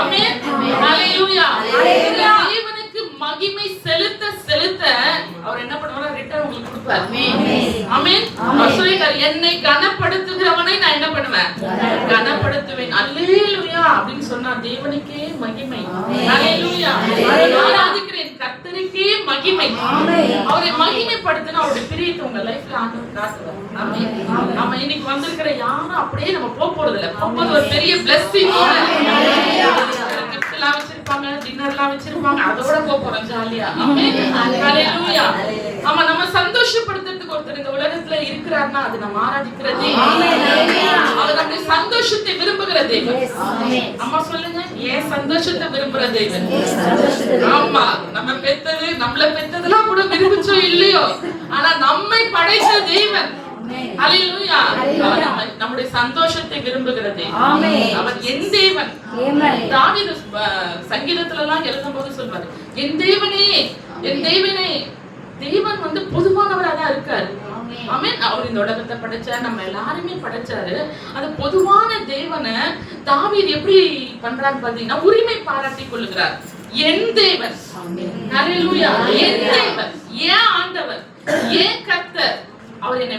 ஆமென். ஹalleluya. தேவனுக்கு மகிமை செலுத்த செலுத்த அவர் என்ன பண்ணுவார்? ரிட்டர்ன் உங்களுக்கு கொடுப்பார். ஆமென். அவர் சொல்லிட்டார், என்னை கனப்படுத்துகிறவனை நான் என்ன பண்ணுவேன்? கனப்படுத்துவேன். அல்லேலூயா அப்படின்னு சொன்னா தேவனுக்கே மகிமை. ஹalleluya. ஆராதிக்கிறேன் கர்த்தருக்கே மகிமை. அவரை மகிமைப்படுத்தினா அவருடைய பிரியத்தை உங்க லைஃப்ல ஆண்டவர் காட்டுவார். ஆமென். நம்ம இன்னைக்கு வந்திருக்கிற யாரும் அப்படியே நம்ம போறது இல்ல. போறது ஒரு பெரிய blessing. கிஃப்ட் எல்லாம் வச்சிருப்பாங்க, டின்னர் எல்லாம் வச்சிருப்பாங்க, அதோட போறோம் ஜாலியா. ஆமென். ஹalleluya. ஆமா, நம்ம சந்தோஷப்படுத்துறதுக்கு ஒருத்தர் இந்த உலகத்துல இருக்கிறார்னா அது நம்ம ஆராதிக்கிற தேவன். அவர் நம்முடைய சந்தோஷத்தை விரும்புகிற தேவன். அம்மா சொல்லுங்க, ஏன் சந்தோஷத்தை விரும்புகிற தேவன்? ஆமா, நம்ம பெத்தது நம்மள பெத்ததெல்லாம் கூட விரும்பிச்சோ இல்லையோ, ஆனா நம்மை படைத்த தேவன். ஹalleluya. நம்முடைய சந்தோஷத்தை விரும்புகிற தேவன். அவர் என் தேவன். தாவீது சங்கீதத்துல எல்லாம் எழுதும்போது சொல்வாரு, என் தேவனே, என் தேவனே. தேவன் வந்து பொதுவானவரா தான் இருக்காரு. ஆமென். அவர் இந்த உலகத்தை படைச்சார், நம்ம எல்லாருமே படைச்சாரு. அது பொதுவான தேவனை தாவீது எப்படி பண்றாரு பாத்தீங்கன்னா, உரிமை பாராட்டி கொள்ளுகிறார். என் தேவன். ஹalleluya. என் தேவன், ஏன் ஆண்டவர், ஏன் கர்த்தர். அவர் என்ன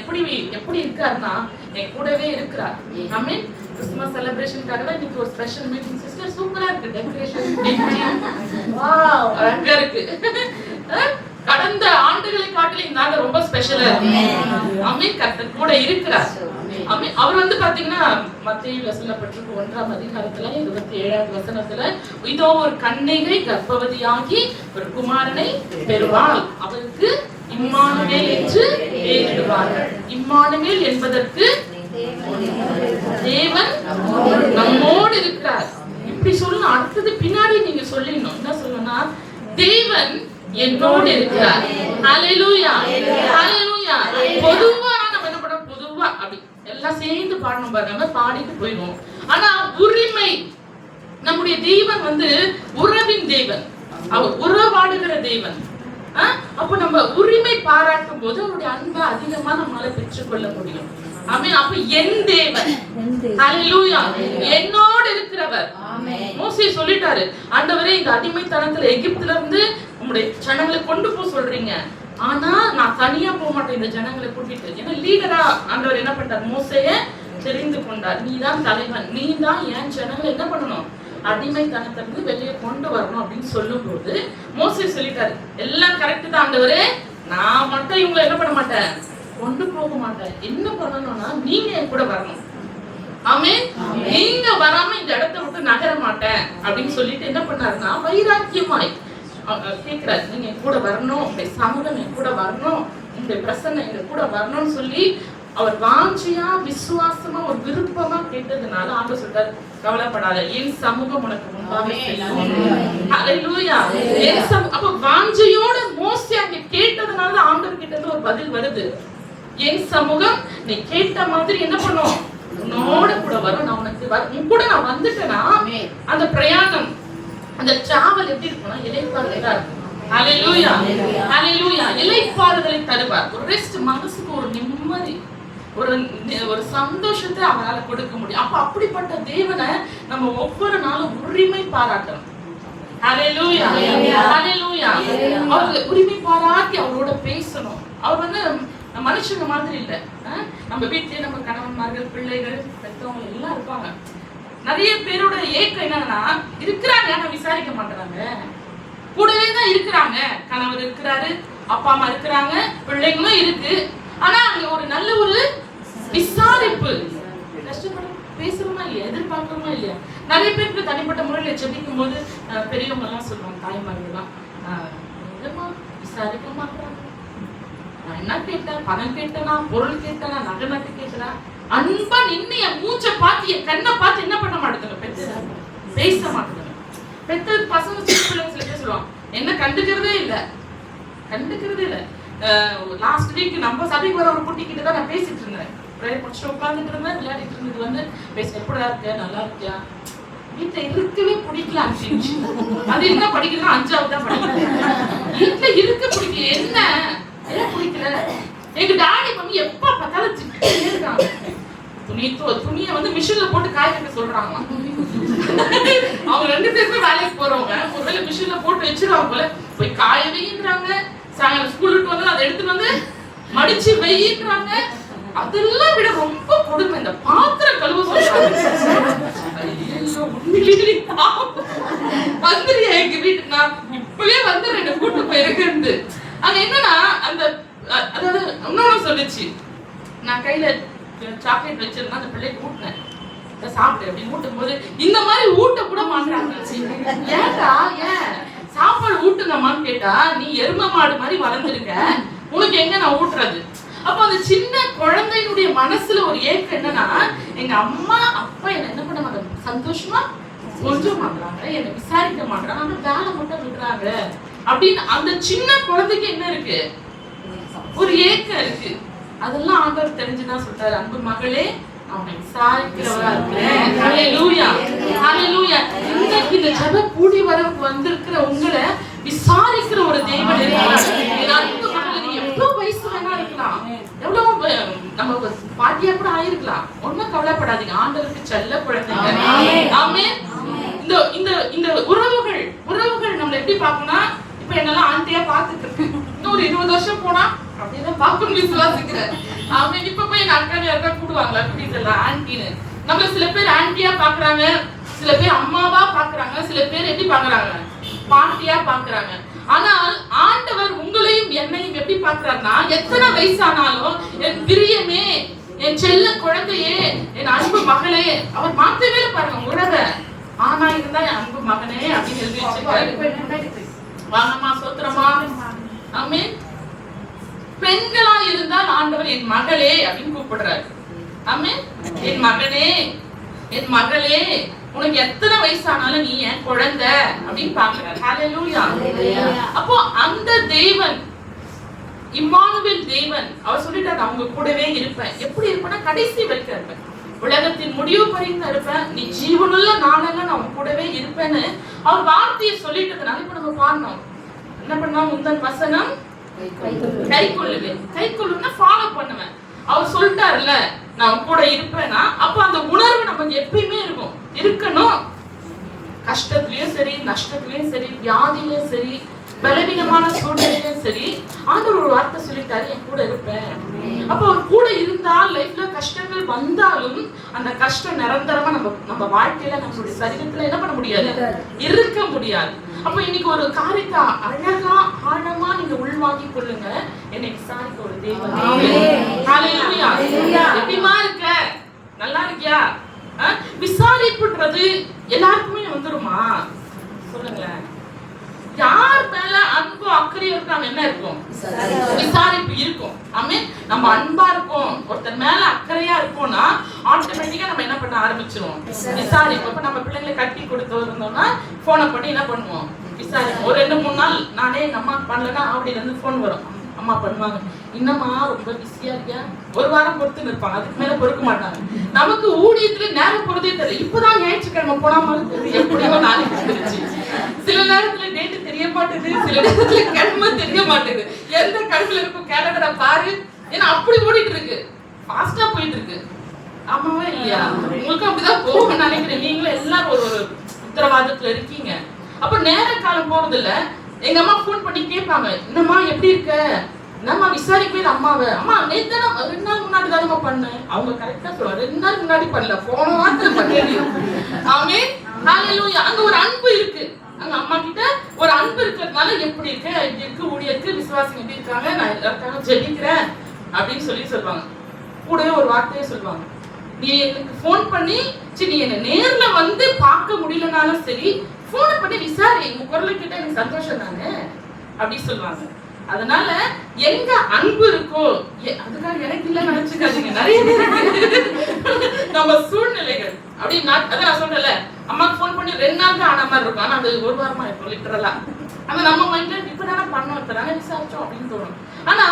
எப்படி இருக்காருன்னா என் கூடவே இருக்கிறார். ஆமென். கிறிஸ்துமஸ் செலிப்ரேஷனுக்காக தான் இன்னைக்கு ஒரு ஸ்பெஷல் மீட்டிங். சிஸ்டர் சூப்பரா இருக்கு டெக்கரேஷன். வாவ், அழகா இருக்கு. கடந்த ஆண்டுகளை காட்டிலும் இந்த ஆண்டு ரொம்ப ஸ்பெஷலா இருக்கு. ஆமென். கர்த்தர் கூட இருக்கிறார். ஆமென். அவர் வந்து பாத்தீங்கன்னா மத்தேயுல சொல்லப்பட்டிருக்கு 1ஆம் அதிகாரத்துல 27ஆவது வசனத்துல, இதோ ஒரு கன்னிகை கர்ப்பவதியாகி ஒரு குமாரனை பெறுவாள், அவருக்கு இம்மானுவேல் என்று பெயரிடுவார்கள். இம்மானுவேல் என்பதற்கு தேவன் நம்மோடு இருக்கிறார். இப்படி சொல்லணும். அடுத்தது பின்னாடி நீங்க சொல்லிடணும். என்ன சொல்லணும்னா, தேவன் என்னோடு இருக்கிறார். ஹalleluya. ஹalleluya. பொதுவா நம்ம என்ன பண்ணோம்? பொதுவா அப்படி எல்லாம் சேர்ந்து பாடணும் பாருங்க, பாடிட்டு போயிடுவோம். ஆனா உரிமை, நம்முடைய தேவன் வந்து உறவின் தேவன். அவர் உறவாடுகிற தேவன். அப்ப நம்ம உரிமை பாராட்டும் போது அவருடைய அன்பை அதிகமா நம்மளால பெற்றுக்கொள்ள முடியும். ஆமென். அப்ப என் தேவன். ஹalleluya. என்னோடு இருக்கிறவர். மோசே சொல்லிட்டாரு, ஆண்டவரே இந்த அடிமைத்தனத்துல எகிப்துல இருந்து உம்முடைய ஜனங்களை கொண்டு போக சொல்றீங்க, ஆனா நான் தனியா போக மாட்டேன் இந்த ஜனங்களை கூட்டிட்டு. ஏன்னா லீடரா ஆண்டவர் என்ன பண்றார்? மோசேயை தெரிந்து கொண்டார். நீதான் தலைவன், நீதான் என் ஜனங்களை என்ன பண்ணணும்? அடிமைத்தனத்திலிருந்து வெளியே கொண்டு வரணும் அப்படின்னு சொல்லும் போது மோசே சொல்லிட்டாரு, எல்லாம் கரெக்ட் தான் ஆண்டவரே, நான் மட்டும் இவங்களை என்ன பண்ண மாட்டேன்? கொண்டு போக மாட்டேன். என்ன பண்ணணும்னா நீங்க என் கூட வரணும். ஆமென். நீங்க வராம இந்த இடத்தை விட்டு நகர மாட்டேன் அப்படின்னு சொல்லிட்டு என்ன பண்ணாருன்னா, வைராக்கியமாய் கேட்கிறாரு, நீங்க என் கூட வரணும், உங்களுடைய சமூகம் என் கூட வரணும், உங்களுடைய பிரசன்னம் எங்க கூட வரணும்னு சொல்லி அவர் வாஞ்சியா விசுவாசமா ஒரு விருப்பமா கேட்டதுனால ஆண்டவர் சொல்றாரு, கவலைப்படாத, என் சமூகம் உனக்கு முன்பாக செல்லும். ஹalleluya. அப்ப வாஞ்சையோட மோசே அங்க கேட்டதுனால ஆண்டவர் கிட்ட இருந்து ஒரு பதில் வருது. என் சமூகம் நீ கேட்ட மாதிரி என்ன பண்ணும்? உன்னோட கூட வரும். நான் உனக்கு உன் கூட நான் வந்துட்டேன்னா அந்த பிரயாணம், அந்த டிராவல் எப்படி இருக்கும்னா இளைப்பாறுதலா இருக்கும். ஹalleluya. ஹalleluya. இளைப்பாறுதலை தருவார். ஒரு ரெஸ்ட், மனசுக்கு ஒரு நிம்மதி, ஒரு சந்தோஷத்தை அவரால் கொடுக்க முடியும். அப்ப அப்படிப்பட்ட தேவனை நம்ம ஒவ்வொரு நாளும் உரிமை பாராட்டணும். ஹalleluya. ஹalleluya. அவர் உரிமை பாராட்டி அவரோட பேசணும். அவர் வந்து மனுஷங்க மாதிரி இல்ல. நம்ம வீட்லயே நம்ம கணவன்மார்கள், பிள்ளைகள், பெற்றவங்க எல்லாம் இருப்பாங்க. நிறைய பேரோட ஏக்கம் என்னன்னா, இருக்கிறாங்க ஆனா விசாரிக்க மாட்டாங்க. கூடவே தான் இருக்கிறாங்க, கணவர் இருக்கிறாரு, அப்பா அம்மா இருக்கிறாங்க, பிள்ளைங்களும் இருக்கு, ஆனா அங்க ஒரு நல்ல ஒரு விசாரிப்பு, கஷ்டப்பட பேசுறோமா இல்லையா, எதிர்பார்க்கிறோமா இல்லையா. நிறைய பேருக்கு தனிப்பட்ட முறையில ஜெபிக்கும் போது பெரியவங்க எல்லாம் சொல்லுவாங்க, தாய்மார்கள் எல்லாம் விசாரிக்க மாட்டாங்க. நான் என்ன கேட்டேன்? பணம் கேட்டனா, பொருள் கேட்டனா, நகை நட்டு கேட்டனா, அன்பா நின்று என் மூச்சை பார்த்து என் கண்ணை பார்த்து என்ன பண்ண மாட்டேங்க, பேச மாட்டேங்க. பெத்த பசங்க சின்ன பிள்ளைங்க சில பேர் சொல்லுவாங்க, என்ன கண்டுக்கிறதே இல்லை. லாஸ்ட் வீக் நம்ம சபைக்கு வர ஒரு குட்டி கிட்ட தான் நான் பேசிட்டு இருந்தேன். ப்ரேயர் முடிச்சுட்டு உட்காந்துட்டு இருந்தேன், விளையாடிட்டு இருந்தது வந்து பேச, எப்படா இருக்கியா, நல்லா இருக்கியா, வீட்டுல இருக்கவே பிடிக்கல. அது என்ன படிக்கிறதுனா 5ஆவது தான் படிக்கிறேன். வீட்டுல இருக்க பிடிக்கல. என்ன பிடிக்கல? எங்க டாடி மம்மி எப்ப பார்த்தாலும் திட்டிட்டே இருக்காங்க. துணியை வந்து மிஷின்ல போட்டு காய வைக்க சொல்றாங்க. அவங்க 2 பேருமே வேலைக்கு போறவங்க, ஒருவேளை மிஷின்ல போட்டு வச்சிருவாங்க போல, போய் காய வைக்கிறாங்க. சாயங்காலம் ஸ்கூல் விட்டு வந்து அதை எடுத்துட்டு வந்து மடிச்சு வைக்கிறாங்க. அதெல்லாம் விட ரொம்ப கொடுமை இந்த பாத்திரம் கழுவ சொல்றாங்க. வந்துறியா எங்க வீட்டுக்கு, நான் இப்பவே வந்து 2 கூட்டு போயிருக்கு. அங்க என்னன்னா அந்த அதாவது இன்னொன்னு சொல்லிச்சு, நான் கையில சாக்லேட் வச்சிருந்தா அந்த பிள்ளைக்கு ஊட்டினேன், சாப்பிடு அப்படின்னு ஊட்டும் போது இந்த மாதிரி ஊட்ட கூட மாட்டாங்க. ஏன்டா ஏன் சாப்பாடு ஊட்டுங்கம்மான்னு கேட்டா, நீ எருமை மாடு மாதிரி வளர்ந்துருக்க, உனக்கு எங்க நான் ஊட்டுறது? அப்ப அந்த சின்ன குழந்தையினுடைய மனசுல ஒரு ஏக்கம் என்னன்னா, எங்க அம்மா அப்பா என்ன பண்ண மாட்டாங்க, சந்தோஷமா கொஞ்சம் மாட்டாங்க, என்னை விசாரிக்க மாட்டாங்க, ஆனா வேலை மட்டும் விடுறாங்க அப்படின்னு அந்த சின்ன குழந்தைக்கு என்ன இருக்கு, ஒரு ஏக்கம் இருக்கு. அதெல்லாம் ஆண்டவர் தெரிஞ்சுதான் சொல்றாரு, அன்பு மகளே அவனை விசாரிக்கிறவரா இருக்கிறேன். ஹல்லேலூயா, ஹல்லேலூயா. இன்னைக்கு இந்த ஜெப கூடி வரவுக்கு வந்திருக்கிற உங்களை விசாரிக்கிற ஒரு தேவன் இருக்கிறார். என் அன்பு மகளே, நீ எவ்வளவு வயசு வேணா இருக்கலாம், எவ்வளவு நம்ம பாட்டியா கூட ஆயிருக்கலாம், ஒன்னும் கவலைப்படாதீங்க, ஆண்டவருக்கு செல்ல குழந்தைங்க. ஆமென். இந்த இந்த இந்த உறவுகள் நம்மள எப்படி பார்க்கணும், இப்ப என்னெல்லாம் ஆண்டியா பார்த்துட்டு இருக்கு, இன்னும் ஒரு 20 வருஷம் போனா அப்படிதான் பார்க்கணும் விசுவாசிக்கிறேன். அவன் இப்ப போய் எங்க அக்கா யாருக்கா கூடுவாங்களா குட்டீஸ் ஆன்டின்னு, நம்மள சில பேர் ஆன்டியா பாக்குறாங்க, சில பேர் அம்மாவா பாக்குறாங்க, சில பேர் எப்படி பாக்குறாங்க, பாட்டியா பாக்குறாங்க. ஆனால் ஆண்டவர் உங்களையும் என்னையும் எப்படி பாக்குறாருன்னா, எத்தனை வயசானாலும் என் பிரியமே, என் செல்ல குழந்தையே, என் அன்பு மகளே, அவர் மாத்தவே பாருங்க உறவை, ஆனா இருந்தா என் அன்பு மகனே அப்படின்னு எழுதி வச்சிருக்காரு. வாங்கம்மா சோத்திரமா. ஆமென். பெண்களா இருந்தால் ஆண்டவர் என் மகளே அப்படின்னு கூப்பிடுறாரு. ஆமென். என் மகனே, என் மகளே, உனக்கு எத்தனை வயசானாலும் நீ என் குழந்தை அப்படின்னு பாக்குறாரு. ஹல்லேலூயா. அப்போ அந்த தேவன், இம்மானுவேல் தேவன், அவர் சொல்லிட்டாரு அவங்க கூடவே இருப்பேன். எப்படி இருப்பேன்னா கடைசி வரைக்கும் இருப்பேன், உலகத்தின் முடிவு பரிந்து இருப்பேன், நீ ஜீவனுள்ள நாளெல்லாம் நான் உன் கூடவே இருப்பேன்னு அவர் வார்த்தையை சொல்லிட்டதுனால இப்ப நம்ம பாடணும். என்ன பண்ணுவோம், முந்தன் வசனம் கை கொள்ளுவேன், ஃபாலோ பண்ணுவேன். அவர் சொல்லிட்டாருல்ல நான் உன் கூட இருப்பேன்னா, அப்ப அந்த உணர்வு நமக்கு எப்பயுமே இருக்கும், இருக்கணும். கஷ்டத்துலயும் சரி, நஷ்டத்துலயும் சரி, வியாதியிலயும் சரி, பலவீனமான சூழ்நிலையும் சரி, ஆண்டவர் ஒரு வார்த்தை சொல்லிட்டாரு, என் கூட இருப்பேன். அப்ப அவர் கூட இருந்தால் லைஃப்ல கஷ்டங்கள் வந்தாலும் அந்த கஷ்டம் நிரந்தரமா நம்ம வாழ்க்கையில நம்மளுடைய சரீரத்துல என்ன பண்ண முடியாது, இருக்க முடியாது. அப்ப இன்னைக்கு ஒரு காரியத்தை அழகா ஆழமா நீங்க உள்வாங்கி கொள்ளுங்க, என்னை விசாரிக்க ஒரு தேவன். ஹல்லேலூயா. எப்படிமா இருக்க, நல்லா இருக்கியா? விசாரிப்புன்றது எல்லாருக்குமே வந்துருமா சொல்லுங்களேன். யார் மேல அன்பு அக்கறையும் இருக்காங்க என்ன இருக்கும், விசாரிப்பு இருக்கும். ஆமென். நம்ம அன்பா இருக்கோம், ஒருத்தர் மேல அக்கறையா இருக்கோம்னா ஆட்டோமேட்டிக்கா நம்ம என்ன பண்ண ஆரம்பிச்சிருவோம், விசாரிப்பு. இப்ப நம்ம பிள்ளைங்களை கட்டி கொடுத்து இருந்தோம்னா போனை பண்ணி என்ன பண்ணுவோம், விசாரிப்போம். ஒரு 2-3 நாள் நானே எங்க அம்மா பண்ணலன்னா அப்படில இருந்து போன் வரும், அம்மா பண்ணுவாங்க, இன்னமா ரொம்ப பிஸியா இருக்கியா, ஒரு வாரம் பொறுத்து இருப்பாங்க, அதுக்கு மேல பொறுக்க மாட்டாங்க. நமக்கு ஊழியத்துல நேரம் போறதே தெரியல, இப்பதான் ஞாயிற்றுக்கிழமை போனா மாதிரி எப்படியோ நாளைக்கு வந்துருச்சு. சில நேரத்துல டேட்டு தெரிய மாட்டேது, சில நேரத்துல கிழமை தெரிய மாட்டேது, எந்த கிழமையில இருக்கும் கேலண்டரை பாரு, ஏன்னா அப்படி ஓடிட்டு இருக்கு, ஃபாஸ்டா போயிட்டு இருக்கு. ஆமாவா இல்லையா? உங்களுக்கு அப்படிதான் போகும்னு நினைக்கிறேன். நீங்களும் எல்லாரும் ஒரு உத்தரவாதத்துல இருக்கீங்க. அப்ப நேர காலம் போறது இல்ல. எங்க அம்மா போன் பண்ணி கேட்பாங்க, என்னம்மா எப்படி இருக்க, என்னம்மா விசாரிக்கவே அம்மாவை, அம்மா நேத்து 2 நாள் முன்னாடி தானம்மா பண்ணேன். அவங்க கரெக்டா சொல்லுவாங்க, 2 நாள் முன்னாடி பண்ணல, போன வாரத்துல பண்ணி. ஆமென். ஹல்லேலூயா. அங்க ஒரு அன்பு இருக்கு, அங்க அம்மா கிட்ட ஒரு அன்பு இருக்கிறதுனால எப்படி இருக்கு, இப்படி இருக்கு, ஊழியருக்கு விசுவாசிங்க எப்படி இருக்காங்க, நான் எல்லாருக்காக ஜெபிக்கிறேன் அப்படின்னு சொல்லுவாங்க. கூடவே ஒரு வார்த்தையே சொல்லுவாங்க, நீ எனக்கு போன் பண்ணி, சரி நீ என்ன நேர்ல வந்து பார்க்க முடியலனாலும் சரி, போன் பண்ணி விசாரி, உங்க குரலை கிட்ட எனக்கு சந்தோஷம் தானே அப்படி சொல்லுவாங்க. அதனால எங்க அன்பு இருக்கோ, அதுக்காக எனக்கு இல்ல நினைச்சுக்காதீங்க, நிறைய நம்ம சூழ்நிலைகள் அப்படி. அதான் நான் சொல்றேன்ல, அம்மாக்கு போன் பண்ணி 2 நாள் தான் ஆன மாதிரி இருக்கும், ஆனா அது 1 வாரமா இருக்கும் லிட்டரலா. ஆனா நம்ம மைண்ட்ல இப்பதானே பண்ணோம், இப்பதானே விசாரிச்சோம் அப்படின்னு தோணும். ஆனா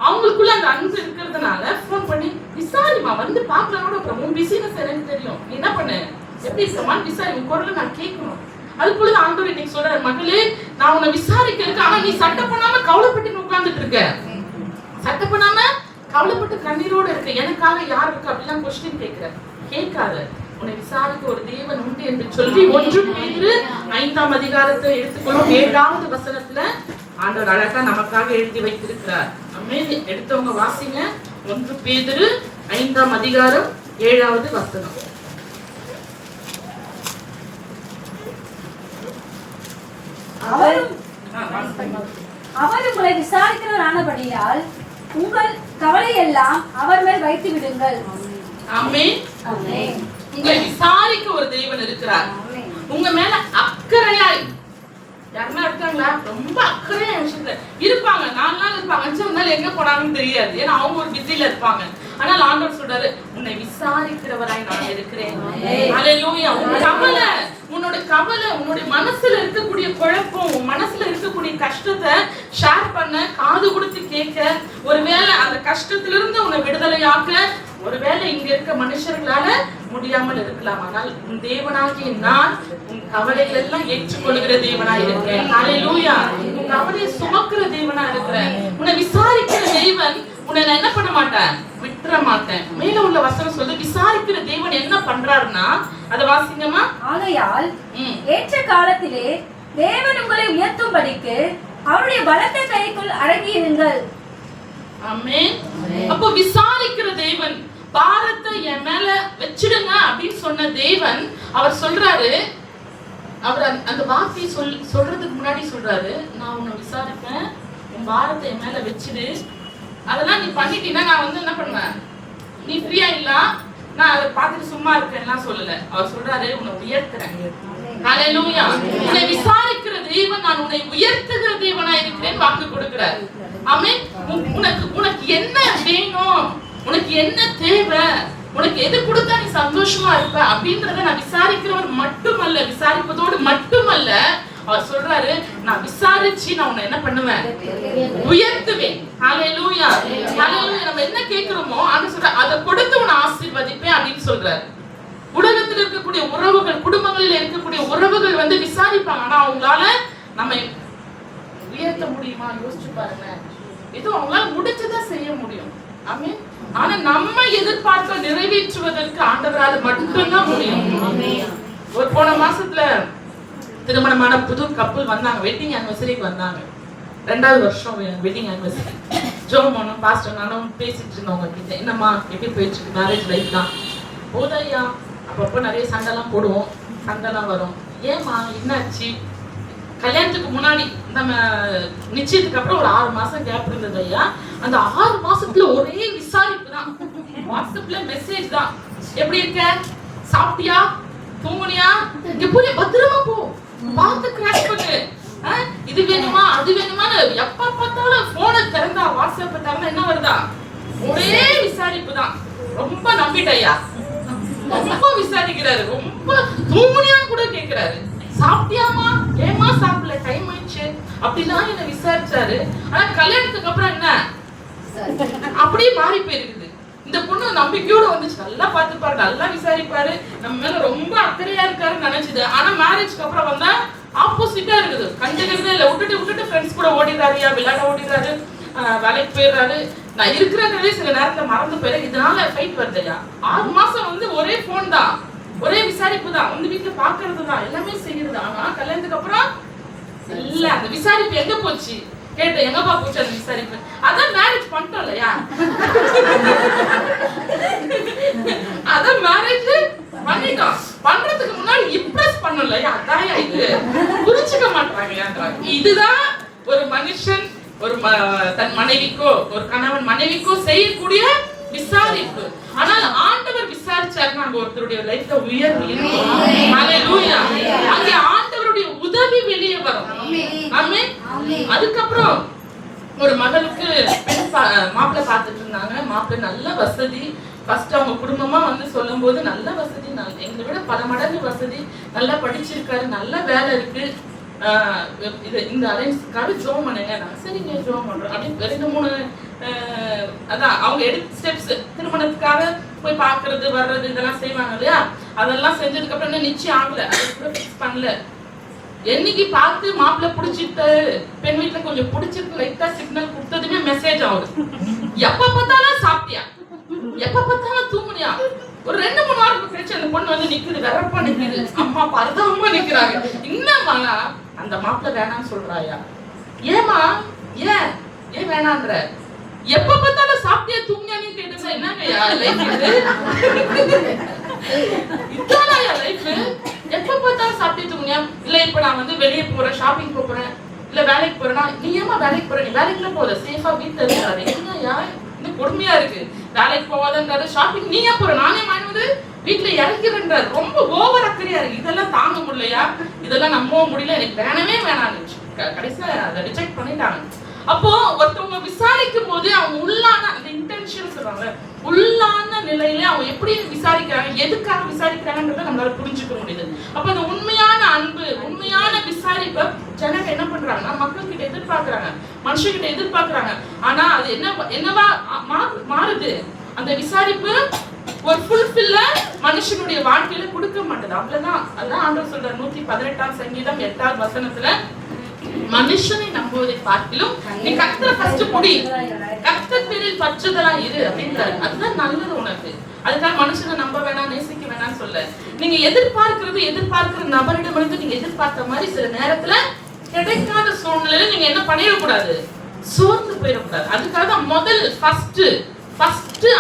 அவங்களுக்குள்ள அந்த அன்பு இருக்கிறதுனால போன் பண்ணி விசாரிமா, வந்து பாக்கலாம்னு, அப்புறம் உன் பிசினஸ் எனக்கு தெரியும், நீ என்ன பண்ணு, எப்படி இருக்கமான்னு விசாரி, உன் குரலை நான் கேட்கணும். அது போல ஆண்டவர் இன்னைக்கு சொல்றாரு, மகளே நான் உன்னை விசாரிக்கிறதுக்கு, ஆனா நீ சட்டை பண்ணாம கவலைப்பட்டு உட்கார்ந்துட்டு இருக்க, சட்டை பண்ணாம கவலைப்பட்டு கண்ணீரோடு இருக்க, எனக்காக யார் இருக்கு அப்படிலாம் கொஸ்டின் கேட்காத. உன்னை விசாரிக்க ஒரு தேவன் உண்டு என்று சொல்லி 1 பேதுரு 5ஆம் அதிகாரத்தை எடுத்துக்கொள்ளும் 7வது வசனத்துல ஆண்டவர் அழகா நமக்காக எழுதி வைத்திருக்கிறார். எடுத்தவங்க வாசிங்க. 1 பேதுரு 5ஆம் அதிகாரம் 7வது வசனம். அவர் உங்களை விசாரிக்கிறவரானபடியால் உங்கள் கவலை எல்லாம் அவர் மேல் வைத்து விடுங்கள். ஆமென். உங்களை விசாரிக்க ஒரு தேவன் இருக்கிறார். உங்க மேல அக்கறையாய் யாருன்னா இருக்காங்களா? ரொம்ப அக்கறையா விஷயத்துல இருப்பாங்க. 4 நாள் இருப்பாங்க, 5 நாள் எங்க போனாங்கன்னு தெரியாது. ஏன்னா அவங்க ஒரு பிஸில இருப்பாங்க. ஆனால் ஆண்டவர் சொல்றாரு, உன்னை விசாரிக்கிறவராய் நான் இருக்கிறேன். ஹல்லேலூயா. உன்னோட கவலை, உன்னுடைய மனசுல இருக்கக்கூடிய குழப்பம், உன் மனசுல இருக்கக்கூடிய கஷ்டத்தை ஷேர் பண்ண, காது கொடுத்து கேட்க, ஒருவேளை அந்த கஷ்டத்திலிருந்து உன்னை விடுதலையாக்க ஒருவேளை இங்க இருக்க மனுஷர்களால முடியாமல் இருக்கலாம். ஆனால் உன் தேவனாகிய நான் உன் கவலைகள் எல்லாம் ஏற்றுக்கொள்கிற தேவனா இருக்கிறேன். ஹல்லேலூயா. உன் கவலையை சுமக்கிற தேவனா இருக்கிறேன். உன்னை விசாரிக்கிற தேவன் உன்னை நான் என்ன பண்ண மாட்டேன், விட்டுற மாட்டேன். மேல உள்ள வசனம் சொல்லு, விசாரிக்கிற தேவன் என்ன பண்றாருன்னா, அத வாசிங்கம்மா. ஆகையால் ஏற்ற காலத்திலே தேவன் உங்களை உயர்த்தும்படிக்கு அவருடைய பலத்த கைக்குள் அடங்கியிருங்கள். ஆமென். அப்போ விசாரிக்கிற தேவன், பாரத்தை என் மேல வச்சிடுங்க அப்படின்னு சொன்ன தேவன், அவர் சொல்றாரு, அவர் அந்த வார்த்தையை சொல்றதுக்கு முன்னாடி சொல்றாரு, நான் உன்னை விசாரிப்பேன், உன் பாரத்தை என் மேல வச்சிடு, அதெல்லாம் நீ பண்ணிட்டீங்கன்னா நான் வந்து என்ன பண்ணுவேன், நீ ஃப்ரீயா இல்ல, நான் அதை பார்த்துட்டு சும்மா இருக்கேன்லாம் சொல்லல. அவர் சொல்றாரு, உன்னை உயர்த்துறேன். ஹல்லேலூயா. உன்னை விசாரிக்கிற தேவன், நான் உன்னை உயர்த்துகிற தேவனா இருக்கிறேன் வாக்கு கொடுக்கிறார். ஆமென். உனக்கு என்ன வேணும், உனக்கு என்ன தேவை, உனக்கு எது கொடுத்தா நீ சந்தோஷமா இருப்ப அப்படின்றத நான் விசாரிக்கிறவர் மட்டுமல்ல, விசாரிப்பதோடு மட்டுமல்ல, அவர் சொல்றாரு, நான் விசாரிச்சு நான் உன்னை என்ன பண்ணுவேன், உயர்த்துவேன். ஹல்லேலூயா. ஹல்லேலூயா. நம்ம என்ன கேட்கிறோமோ அது சொல்ற, அதை கொடுத்து உன்னை ஆசீர்வதிப்பேன் அப்படின்னு சொல்றாரு. உலகத்தில் இருக்கக்கூடிய உறவுகள், குடும்பங்களில் இருக்கக்கூடிய உறவுகள் வந்து விசாரிப்பாங்க, ஆனா அவங்களால நம்ம உயர்த்த முடியுமா? யோசிச்சு பாருங்க. இது அவங்களால முடிச்சதான் செய்ய முடியும். ஆமென். ஆனா நம்ம எதிர்பார்க்க நிறைவேற்றுவதற்கு ஆண்டவரால மட்டும்தான் முடியும். ஒரு போன மாசத்துல திருமணமான புது கப்பல் வந்தாங்க, வெட்டிங் ஆனிவர்சரிக்கு வந்தாங்க. 2வது வருஷம் வெட்டிங் ஆனிவர்சரி. ஜோமோனும் பாஸ்டர் நானும் பேசிட்டு இருந்தோம் அவங்க கிட்ட, என்னம்மா எப்படி போயிட்டு இருக்கு மேரேஜ் லைஃப் தான்? போதையா, அப்பப்போ நிறைய சண்டைலாம் போடுவோம், சண்டைலாம் வரும். ஏமா என்னாச்சு? கல்யாணத்துக்கு முன்னாடி நம்ம நிச்சயத்துக்கு அப்புறம் ஒரு 6 மாசம் கேப் இருந்தது ஐயா. அந்த 6 மாசத்துல ஒரே விசாரிப்பு தான், வாட்ஸ்அப்ல மெசேஜ் தான். எப்படி இருக்க, சாப்பிட்டியா, தூங்குனியா, இங்க போய் பத்திரமா போ, பார்த்து கிராஷ் பண்ணு, இது வேணுமா அது வேணுமான்னு எப்ப பார்த்தாலும் போனை திறந்தா, வாட்ஸ்அப்பை திறந்தா என்ன வருதா, ஒரே விசாரிப்பு தான். ரொம்ப நம்பிட்டையா, ரொம்ப விசாரிக்கிறாரு, ரொம்ப தூங்குனியான்னு கூட கேட்கிறாரு, சாப்பிட்டியாமா, ஏமா சாப்பிடல, டைம் ஆயிடுச்சு அப்படிலாம் என்ன விசாரிச்சாரு. ஆனா கல்யாணத்துக்கு அப்புறம் என்ன அப்படியே மாறி போயிருக்குது. இந்த பொண்ணு நம்பிக்கையோட வந்துச்சு, நல்லா பாத்துப்பாரு, நல்லா விசாரிப்பாரு, நம்ம மேல ரொம்ப அக்கறையா இருக்காருன்னு நினைச்சது. ஆனா மேரேஜ்க்கு அப்புறம் வந்தா ஆப்போசிட்டா இருக்குது. கண்டுக்கிறதே இல்ல, விட்டுட்டு ஃப்ரெண்ட்ஸ் கூட ஓடிடுறாருயா, விளையாட ஓடிடுறாரு, வேலைக்கு போயிடுறாரு. நான் இருக்கிறதே சில நேரத்துல மறந்து போயிடுறேன். இதனால ஃபைட் வருதுயா. 6 மாசம் வந்து ஒரே போன் தான், ஒரே விசாரிப்பு தான், வந்து வீட்டுல பாக்குறது தான், எல்லாமே செய்யறது. ஆனா கல்யாணத்துக்கு அப்புறம் இல்ல, அந்த விசாரிப்பு எங்க போச்சு கேட்ட, எங்கப்பா போச்சு அந்த விசாரிப்பு? அதான் மேரேஜ் பண்ணிட்டோம் இல்லையா, அதான் மேரேஜ் பண்ணிட்டோம். பண்றதுக்கு முன்னாடி இம்ப்ரெஸ் பண்ணல இல்லையா, அதான் இது புரிஞ்சுக்க மாட்டாங்க. இதுதான் ஒரு மனுஷன் ஒரு தன் மனைவிக்கோ, ஒரு கணவன் மனைவிக்கோ செய்யக்கூடிய விசாரிப்பு. ஆனால் ஆண்டவர் விசாரிச்சாருன்னா அங்க ஒருத்தருடைய லைஃப்ல உயர்வு இருக்கும். ஹல்லேலூயா. அங்கே ஆண்டவருடைய உதவி வெளியே வரும். ஆமென். அதுக்கப்புறம் ஒரு மகளுக்கு மாப்பிள்ளை பார்த்துட்டு இருந்தாங்க. மாப்பிள்ளை நல்ல வசதி. ஃபர்ஸ்ட் அவங்க குடும்பமா வந்து சொல்லும் போது நல்ல வசதி, எங்களை விட பல மடங்கு வசதி, நல்லா படிச்சிருக்காரு, நல்ல வேலை இருக்கு, இந்த அலைன்ஸ்க்காக ஜோம் பண்ணுங்க. சரிங்க ஜோம் பண்றோம் அப்படின்னு 2-3 அதான் அவங்க எடுத்த ஸ்டெப்ஸ். திருமணத்துக்காக போய் பாக்குறது வர்றது இதெல்லாம் செய்வாங்க இல்லையா, அதெல்லாம் செஞ்சதுக்கு அப்புறம் என்ன நிச்சயம் ஆகல, அதை கூட ஃபிக்ஸ் பண்ணல. என்னைக்கு பார்த்து மாப்பிள்ளை பிடிச்சிட்டு பெண் வீட்டுல கொஞ்சம் பிடிச்சிருக்கு லைட்டா சிக்னல் கொடுத்ததுமே மெசேஜ் ஆகுது, எப்ப பார்த்தாலும் சாப்பிட்டியா, எப்ப பார்த்தாலும் தூங்குனியா. ஒரு 2-3 வாரம் கழிச்சு அந்த பொண்ணு வந்து நிக்குது, வெறப்பா நிக்குது, அம்மா பரதாம நிக்கிறாங்க. என்னம்மா அந்த மாப்பிள்ளை வேணாம்னு சொல்றாயா? ஏமா ஏன் வேணான்ற? எப்ப பார்த்தாலும் சாப்பிட்டியா தூங்கியான்னு கேட்டா என்னங்கய்யா லைஃப் இது? இதானயா லைஃப்? எப்ப பார்த்தாலும் சாப்பிட்டு தூங்கியா? இல்ல இப்ப நான் வந்து வெளியே போறேன், ஷாப்பிங் போறேன், இல்ல வேலைக்கு போறேன்னா, நீ ஏமா வேலைக்கு போற? நீ வேலைக்குள்ள போத, சேஃபா வீட்டுல இருக்காது. என்னயா இன்னும் கொடுமையா இருக்கு. வேலைக்கு போவாதன்றாரு, ஷாப்பிங் நீ ஏன் போற? நானே வாங்கி வந்து வீட்டுல இறக்கிறேன்றாரு. ரொம்ப ஓவர் அக்கறையா இருக்கு. இதெல்லாம் தாங்க முடியலையா? இதெல்லாம் நம்பவும் முடியல, எனக்கு வேணவே வேணான்னு கடைசியா அதை ரிஜெக்ட் பண்ணிட்டாங்க. அப்போ ஒருத்தவங்க விசாரிக்கும் போது அவங்க உள்ளான அந்த இன்டென்ஷன் சொல்றாங்க, உள்ளான நிலையில அவங்க எப்படி விசாரிக்கிறாங்க, எதுக்காக விசாரிக்கிறாங்கன்றத நம்மளால புரிஞ்சுக்க முடியுது. அப்ப அந்த உண்மையான அன்பு, உண்மையான விசாரிப்பை ஜனங்க என்ன பண்றாங்கன்னா மக்கள் கிட்ட எதிர்பார்க்கறாங்க, மனுஷங்கிட்ட எதிர்பார்க்கறாங்க. ஆனா அது என்னவா மாறுது? அந்த விசாரிப்பு ஒரு ஃபுல்ஃபில்ல மனுஷனுடைய வாழ்க்கையில கொடுக்க மாட்டேது. அவ்வளவுதான். அதான் ஆண்டவர் சொல்றார் 118ஆம் சங்கீதம் 8வது வசனத்துல, மனுஷனை நம்புவதை பார்க்கிலும் நீ கர்த்தரை ஃபர்ஸ்ட் புடி, கர்த்தர் பேரில் பற்றுதலா இரு அப்படின்றாரு. அதுதான் நல்லது உனக்கு. அதுக்காக மனுஷனை நம்ப வேணாம், நேசிக்க வேணாம்னு சொல்ல. நீங்க எதிர்பார்க்கிற நபரிடமிருந்து நீங்க எதிர்பார்த்த மாதிரி சில நேரத்துல கிடைக்காத சூழ்நிலையில நீங்க என்ன பண்ணிடக்கூடாது, சோர்ந்து போயிடக்கூடாது. அதுக்காக முதல் ஃபர்ஸ்ட்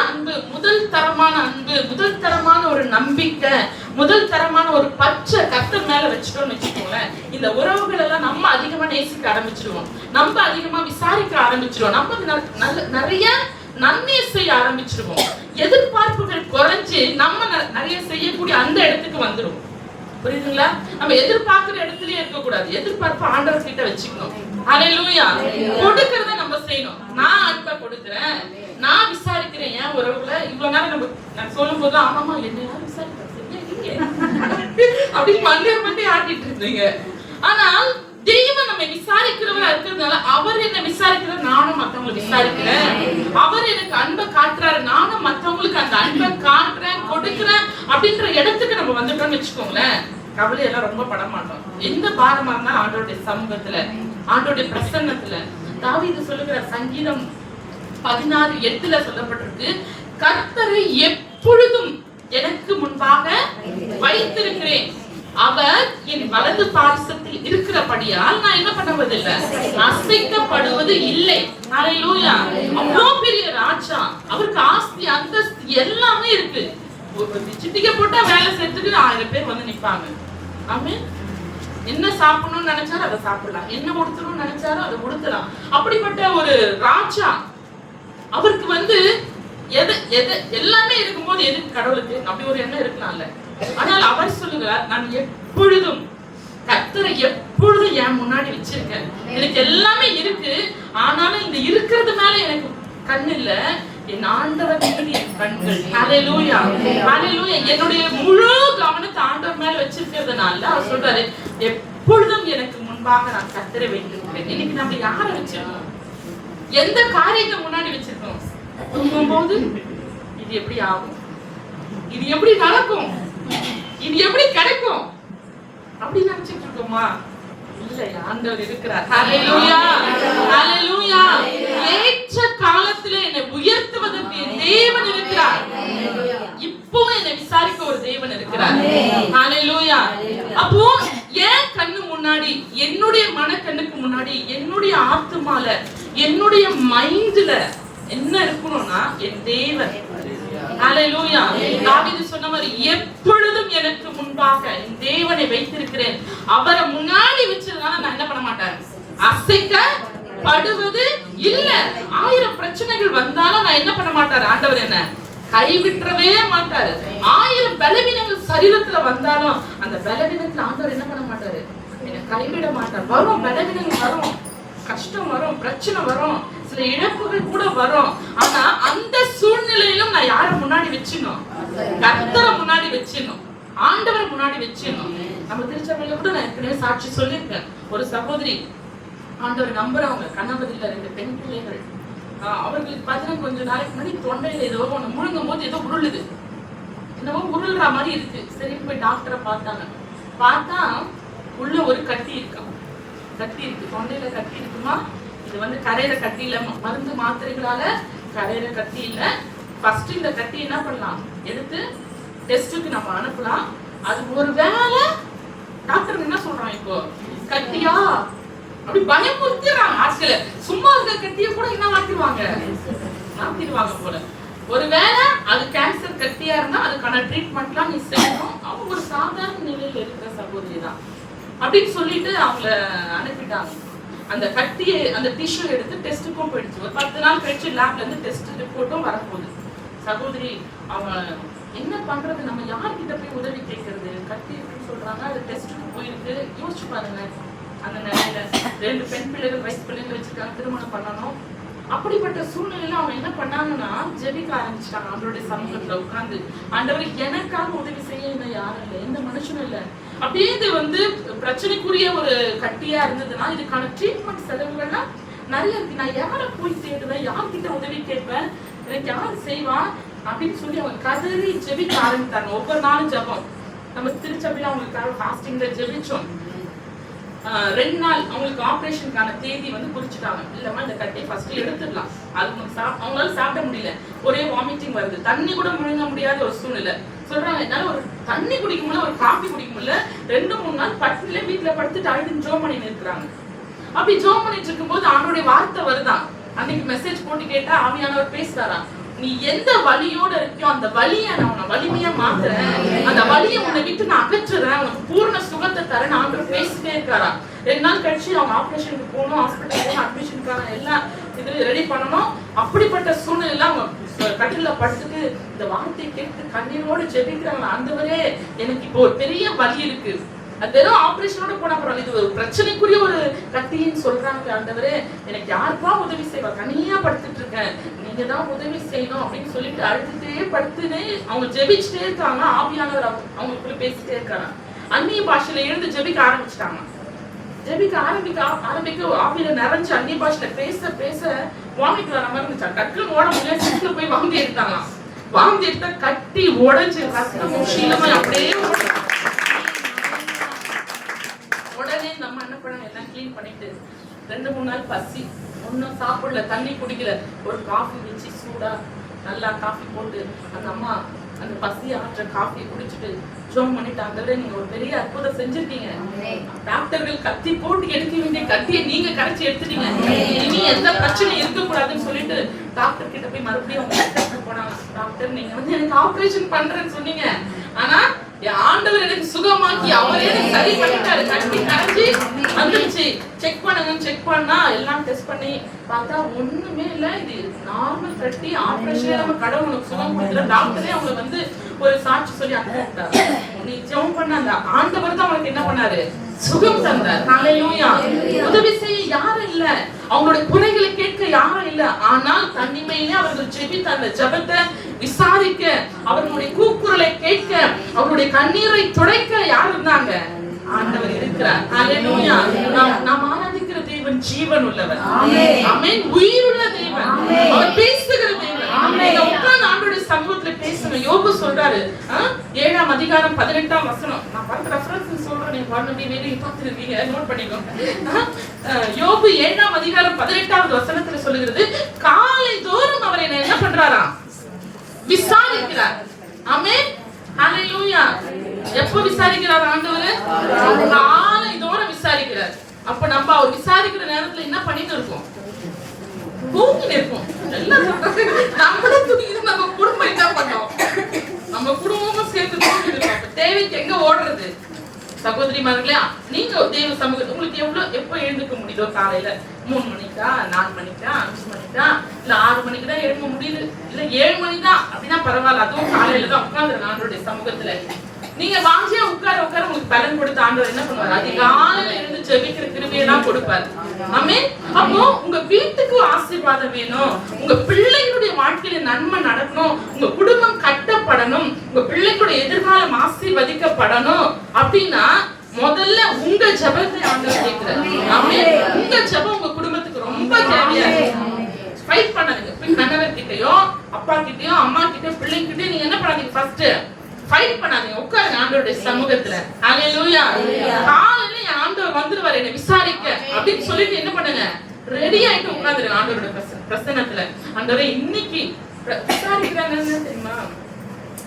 அன்பு, முதல் தரமான அன்பு, முதல் தரமான ஒரு நம்பிக்கை, முதல் தரமான ஒரு பற்றை கர்த்தர் மேல வச்சுட்டோம்னு வச்சுக்கோங்களேன், இந்த உறவுகள் எல்லாம் நம்ம அதிகமா நேசிக்க ஆரம்பிச்சிருவோம், நம்ம அதிகமா விசாரிக்க ஆரம்பிச்சிருவோம், நம்ம நிறைய நன்மை செய்ய ஆரம்பிச்சிருவோம். எதிர்பார்ப்புகள் குறைஞ்சு நம்ம நிறைய செய்யக்கூடிய அந்த இடத்துக்கு வந்துடும். புரியுதுங்களா? நம்ம எதிர்பார்க்கிற இடத்துலயே இருக்க கூடாது. எதிர்பார்ப்பு ஆண்டவர் கிட்ட வச்சுக்கணும். ஹல்லேலூயா. கொடுக்கறத நம்ம செய்யணும். நான் அன்பை கொடுக்கிறேன், நான் விசாரிக்கிறேன் என் உறவுல. இவ்வளவு நேரம் நான் சொல்லும் போது ஆமாமா என்ன யாரும் விசாரிக்க அப்படின்னு மண்டே ஆட்டிட்டு இருந்தீங்க. ஆனால் தெய்வம் நம்ம விசாரிக்கிறவரா இருக்கிறதுனால அவர் என்ன விசாரிக்கிறார், நானும் மத்தவங்களை விசாரிக்கிறேன். அவர் எனக்கு அன்பை காட்டுறாரு, நானும் மத்தவங்களுக்கு அந்த அன்பை காட்டுறேன், கொடுக்கிறேன் அப்படின்ற இடத்துக்கு நம்ம வந்துட்டோம்னு வச்சுக்கோங்களேன், கவலை எல்லாம் ரொம்ப பட மாட்டோம். எந்த பாரமா இருந்தா ஆண்டோடைய சமூகத்துல, ஆண்டோடைய பிரசன்னத்துல. தாவீது சொல்லுகிற சங்கீதம் 16:8 சொல்லப்பட்டிருக்கு, கர்த்தரை எப்பொழுதும் எனக்கு முன்பாக வைத்திருக்கிறேன், அவர் என் வலது பாரிசத்தில் இருக்கிறபடியால் நான் என்ன பண்ணுவதில்லை, அசைக்கப்படுவது இல்லை. ஹல்லேலூயா. அவ்வளவு பெரிய ராஜா, அவருக்கு ஆஸ்தி அந்தஸ்து எல்லாமே இருக்கு. சிட்டிக்க போட்டா வேலை செய்யறதுக்கு 1000 பேர் வந்து நிப்பாங்க. ஆமென். என்ன சாப்பிடணும்னு நினைச்சாரோ அதை சாப்பிடலாம், என்ன உடுத்தணும்னு நினைச்சாரோ அதை உடுத்தலாம். அப்படிப்பட்ட ஒரு ராஜா, அவருக்கு வந்து எல்லாமே இருக்கும்போது எதுக்கு கடவுளுக்கு அப்படி ஒரு எண்ணம் இருக்கலாம்ல. ஆனால் அவர் சொல்லுகிறார், நான் எப்பொழுதும் கர்த்தரை எப்பொழுதும் என் முன்னாடி வச்சிருக்கேன். எனக்கு எல்லாமே இருக்கு, ஆனாலும் இந்த இருக்கிறது மேல எனக்கு கண் இல்ல, என் ஆண்டவர் மீது என் கண்கள். ஹல்லேலூயா. ஹல்லேலூயா. என்னுடைய முழு கவனத்தை ஆண்டவர் மேல வச்சிருக்கிறதுனால அவர் சொல்றாரு, எப்பொழுதும் எனக்கு முன்பாக நான் கர்த்தரை வைத்திருக்கிறேன். இன்னைக்கு நம்ம யாரை வச்சிருக்கோம், எந்த காரியத்தை முன்னாடி வச்சிருக்கோம்? தூங்கும்போது இது எப்படி ஆகும், இது எப்படி நடக்கும், இது எப்படி கிடைக்கும் அப்படி நினைச்சிட்டு இருக்கோமா? இல்ல, ஆண்டவர் இருக்கிறார். ஹல்லேலூயா. ஹல்லேலூயா. ஏற்ற காலத்துல என்னை உயர்த்துவதற்கு தேவன் இருக்கிறார். இப்போ என்னை விசாரிக்க ஒரு தேவன் இருக்கிறார். ஹல்லேலூயா. அப்போ என் கண்ணு முன்னாடி, என்னுடைய மனக்கண்ணுக்கு முன்னாடி, என்னுடைய ஆத்துமால, என்னுடைய மைண்ட்ல என்ன இருக்கணும்னா என் தேவன். ஹல்லேலூயா. தாவீது சொன்ன மாதிரி எப்பொழுதும் எனக்கு முன்பாக என் தேவனை வைத்திருக்கிறேன். அவரை முன்னாடி வச்சதுனால நான் என்ன பண்ண மாட்டேன், அசைக்கப்படுவது இல்ல. 1000 பிரச்சனைகள் வந்தாலும் நான் என்ன பண்ண மாட்டாரு, ஆண்டவர் என்ன கைவிட்டவே மாட்டாரு. 1000 பலவீனங்கள் சரீரத்துல வந்தாலும் அந்த பலவீனத்துல ஆண்டவர் என்ன பண்ண மாட்டாரு, என்ன கைவிட மாட்டார். வரும் பலவீனங்கள், வரும் கஷ்டம், வரும் பிரச்சனை, வரும் சில இழப்புகள் கூட வரும். ஆனா அந்த சூழ்நிலையிலும் நான் யாரை முன்னாடி வச்சிடணும், கர்த்தரை முன்னாடி வச்சிடணும், ஆண்டவரை முன்னாடி வச்சிடணும். நம்ம திருச்சபையில கூட நான் ஏற்கனவே சாட்சி சொல்லியிருக்கேன். ஒரு சகோதரி ஆண்டவர் நம்புறவங்க, கணவர் இல்ல, 2 பெண் பிள்ளைகள். அவர்களுக்கு பார்த்தீங்கன்னா கொஞ்ச நாளைக்கு முன்னாடி தொண்டையில ஏதோ ஒண்ணு முழுங்கும் போது ஏதோ உருளுது, என்னவோ உருள்ற மாதிரி இருக்கு. சரி போய் டாக்டரை பார்த்தாங்க. பார்த்தா உள்ள ஒரு கட்டி இருக்கு, தொண்டையில கட்டி இருக்குமா, இது வந்து கரையிற கட்டியில மருந்து மாத்திரைகளால கரையிற கட்டி இல்ல. ஃபர்ஸ்ட் இந்த கட்டி என்ன பண்ணலாம், எடுத்து டெஸ்டுக்கு நம்ம அனுப்பலாம். அது ஒரு வேளை டாக்டர் என்ன சொல்றான், இப்போ கட்டியா அப்படி பயமுறுத்துறாங்க. ஆட்களை சும்மா இருக்க கட்டிய கூட என்ன மாத்திடுவாங்க போல. ஒருவேளை அது கேன்சர் கட்டியா இருந்தா அதுக்கான ட்ரீட்மெண்ட்லாம் நீ செய்யணும். அவங்க ஒரு சாதாரண நிலையில இருக்கிற சகோதரி தான் அப்படின்னு சொல்லிட்டு அவங்கள அனுப்பிட்டாங்க. அந்த கட்டியை அந்த டிஷ்யூ எடுத்து டெஸ்ட்டுக்கும் போயிடுச்சு. ஒரு 10 நாள் கழிச்சு லேப்ல இருந்து டெஸ்ட் ரிப்போர்ட்டும் வரப்போகுது. சகோதரி அவங்க என்ன பண்றது, நம்ம யார்கிட்ட போய் உதவி கேட்கறது, கட்டி இருக்குன்னு சொல்றாங்க, அது டெஸ்ட்டுக்கு போயிருக்கு. யோசிச்சு பாருங்க, அந்த நிலையில 2 பெண் பிள்ளைகள் வயசு பிள்ளைகள் வச்சிருக்காங்க, திருமணம் பண்ணணும். அப்படிப்பட்ட சூழ்நிலையில அவங்க என்ன பண்ணாங்கன்னா ஜெபிக்க ஆரம்பிச்சிட்டாங்க. ஆண்டவருடைய சமூகத்துல உட்கார்ந்து, ஆண்டவர் எனக்காக உதவி செய்ய இன்னும் யாரும் இல்லை, எந்த மனுஷனும் இல்லை. அப்படியே இது வந்து பிரச்சனைக்குரிய ஒரு கட்டியா இருந்ததுன்னா இதுக்கான ட்ரீட்மெண்ட் செலவுகள்லாம் நிறைய இருக்கு. நான் யாரை போய் தேடுவேன், யார்கிட்ட உதவி கேட்பேன், எனக்கு யார் செய்வான் அப்படின்னு சொல்லி அவங்க கதறி ஜெபிக்க ஆரம்பித்தாங்க. ஒவ்வொரு நாளும் ஜெபம். நம்ம திருச்சபையில அவங்களுக்காக ஃபாஸ்டிங்ல ஜெபிச்சோம். 2 நாள் அவங்களுக்கு ஆபரேஷனுக்கான தேதி வந்து குறிச்சிட்டாங்க. இல்லம்மா இந்த கட்டி ஃபர்ஸ்ட் எடுத்துடலாம், அது அவங்களால சாப்பிட முடியல, ஒரே வாமிட்டிங் வருது, தண்ணி கூட முழுங்க முடியாத ஒரு சூழ்நிலை. சொல்றாங்க என்னால ஒரு தண்ணி குடிக்க முடியல, ஒரு காஃபி குடிக்க முடியல, 2-3 நாள் பட்டினில வீட்டுல படுத்துட்டு அழுது ஜோம் பண்ணி இருக்கிறாங்க. அப்படி ஜோம் பண்ணிட்டு இருக்கும்போது அவனுடைய வார்த்தை வருதான். அன்னைக்கு மெசேஜ் போட்டு கேட்டா ஆவியானவர் பேசுறாராம், நீ எந்த வலியோட இருக்கியோ அந்த வலியை நான் உன்னை வலிமையா மாத்துறேன், அந்த வலியை உன்னை விட்டு நான் அகற்றுறேன், உனக்கு பூர்ண சுகத்தை தரேன் ஆண்டவர் பேசிட்டே இருக்காரா. 2 நாள் கழிச்சு அவங்க ஆபரேஷனுக்கு போகணும், ஹாஸ்பிட்டல் போகணும், அட்மிஷனுக்கான எல்லாம் இது ரெடி பண்ணணும். அப்படிப்பட்ட சூழ்நிலை அவங்க கட்டில படுத்துட்டு இந்த வார்த்தையை கேட்டு கண்ணீரோடு ஜெபிக்கிறாங்க. ஆண்டவரே எனக்கு இப்போ ஒரு பெரிய வலி இருக்கு, அது வெறும் ஆபரேஷனோட போனா பரவாயில்ல, இது ஒரு பிரச்சனைக்குரிய ஒரு கட்டின்னு சொல்றாங்க. ஆண்டவரே எனக்கு யாருக்கா உதவி செய்வா, தனியா படுத்துட்டு இருக்கேன், நீங்க தான் உதவி செய்யணும் அப்படின்னு சொல்லிட்டு அழுதுட்டே படுத்துனே அவங்க ஜெபிச்சுட்டே இருக்காங்க. ஆவியானவர் அவங்களுக்குள்ள பேசிட்டே இருக்காங்க. அந்நிய பாஷையில எழுந்து ஜெபிக்க ஆரம்பிச்சிட்டாங்க. ஜெபிக்க ஆரம்பிக்க ஆவியில நிறைஞ்சு அந்நிய பாஷையில பேச வாமிட்டு வர மாதிரி இருந்துச்சா. டக்குன்னு ஓட முடியாது, சீக்கிரம் போய் வாந்தி எடுத்தாங்க. வாந்தி எடுத்தா கட்டி உடைஞ்சு ரத்தமும் சீலமா அப்படியே உடனே நம்ம என்ன பண்ண எல்லாம் கிளீன் பண்ணிட்டு 2-3 நாள் பசி, ஒன்னும் சாப்பிடல, தண்ணி குடிக்கல, ஒரு காஃபி வச்சு சூடா நல்லா காஃபி போட்டு அந்த அம்மா அந்த பசி ஆற்ற காஃபி குடிச்சிட்டு ஜோம் பண்ணிட்டாங்க. நீங்க ஒரு பெரிய அற்புதம் செஞ்சிருக்கீங்க, டாக்டர்கள் கத்தி போட்டு எடுக்க வேண்டிய கத்தியை நீங்க கரைச்சி எடுத்துட்டீங்க, இனி எந்த பிரச்சனை இருக்கக்கூடாதுன்னு சொல்லிட்டு டாக்டர் கிட்ட போய் மறுபடியும் போனாங்க. டாக்டர் நீங்க வந்து எனக்கு ஆபரேஷன் பண்றேன்னு சொன்னீங்க, ஆனா ஆண்டவர் எனக்கு சுகமாக்கி அவரே சரி பண்ணிட்டாரு, கட்டி கரைஞ்சி வந்துருச்சு, செக் பண்ணுங்கன்னு செக் பண்ணா எல்லாம் டெஸ்ட் பண்ணி பார்த்தா ஒண்ணுமே இல்ல, இது நார்மல் கட்டி, ஆபரேஷன் நம்ம கடவுள் உனக்கு சுகம் கொடுத்துற. டாக்டரே அவங்க வந்து ஒரு சாட்சி சொல்லி அனுப்பிட்டாரு, நீ ஜெபம் பண்ண அந்த ஆண்டவர் தான் உனக்கு என்ன பண்ணாரு, சுகம் தந்தார். ஹல்லேலூயா. உதவி செய்ய யாரும் இல்ல, அவங்களுடைய குறைகளை கேட்க யாரும் இல்ல, ஆனால் தனிமையிலே அவர்கள் ஜெபித்த அந்த ஜெபத்தை விசாரிக்க, அவர்களுடைய கூக்குரலை கேட்க, அவருடைய கண்ணீரை துடைக்க யார் இருந்தாங்க, ஆண்டவர் இருக்கிறார். ஹல்லேலூயா. நாம் ஆராதிக்கிற தேவன் ஜீவன் உள்ளவர், ஆமென், உயிருள்ள தேவன், அவர் பேசுகிற தேவன். உட்கார்ந்து ஆண்டவருடைய சமூகத்துல பேசணும். யோபு சொல்றாரு 7ஆம் அதிகாரம் 18ஆம் வசனம். நான் பார்த்த ரெஃபரன்ஸ் சொல்றேன், நீங்க பாருங்க, வேலையை பார்த்துருக்கீங்க, நோட் பண்ணிக்கோங்க. யோபு 7ஆம் அதிகாரம் 18ஆவது வசனத்துல சொல்லுகிறது, காலை தோறும் அவர் என்ன பண்றாராம், விசாரிக்கிறார். ஆமென், ஹல்லேலூயா. எப்ப விசாரிக்கிறார் ஆண்டவர், காலை தோறும் விசாரிக்கிறார். அப்ப நம்ம அவர் விசாரிக்கிற நேரத்துல என்ன பண்ணிட்டு இருக்கோம், தூங்கிட்டு இருக்கோம். நம்மள தூங்கிட்டு நம்ம குடும்பம் என்ன பண்ணோம், நம்ம குடும்பமும் சேர்த்து தூங்கிட்டு இருக்கோம். தேவைக்கு எங்க ஓடுறது சகோதரிமார்களே, நீங்க தேவ சமூகத்தை உங்களுக்கு எப்ப எழுந்துக்க முடியுதோ, காலையில 3 மணிக்கா, 4 மணிக்கா, 5 மணிக்கா, இல்ல 6 மணிக்கு தான் எழும்ப முடியுது, இல்ல 7 மணி தான் அப்படின்னா பரவாயில்ல, அதுவும் காலையில தான் உட்கார்ந்து ஆண்டவருடைய சமூகத்துல நீங்க வாஞ்சியா உட்கார உங்களுக்கு பலன் கொடுத்த ஆண்டவர் என்ன பண்ணுவார், அதிகாலையில இருந்து ஜெபிக்கிற கிருபையை தான் கொடுப்பார். ஆமென். அப்போ உங்க வீட்டுக்கு ஆசீர்வாதம் வேணும், உங்க பிள்ளைகளுடைய வாழ்க்கையில நன்மை நடக்கணும், உங்க குடும்பம் கட்டப்படணும், உங்க பிள்ளைகளுடைய எதிர்காலம் ஆசீர்வதிக்கப்படணும் அப்படின்னா முதல்ல உங்க ஜெபத்தை ஆண்டவர் கேட்கிறார். ஆமென். உங்க ஜெபம் உங்க குடும்பத்துக்கு ரொம்ப தேவையா இருக்கு. ஃபைட் பண்ணாதீங்க, கணவர் கிட்டயோ, அப்பா கிட்டயோ, அம்மா கிட்டயோ, பிள்ளைங்கிட்டயோ நீங்க என்ன பண்ணாதீங்க, ஃபர்ஸ்ட் ஃபைட் பண்ணாதீங்க, உட்காருங்க ஆண்டவருடைய சமூகத்துல. ஹல்லேலூயா. காலையில என் ஆண்டவர் வந்துருவாரு என்ன விசாரிக்க அப்படின்னு சொல்லிட்டு என்ன பண்ணுங்க, ரெடி ஆயிட்டு உட்கார்ந்துருங்க ஆண்டவருடைய பிரசன்னத்துல. பிரசன்னத்துல ஆண்டவரே இன்னைக்கு விசாரிக்கிறாங்கன்னு தெரியுமா?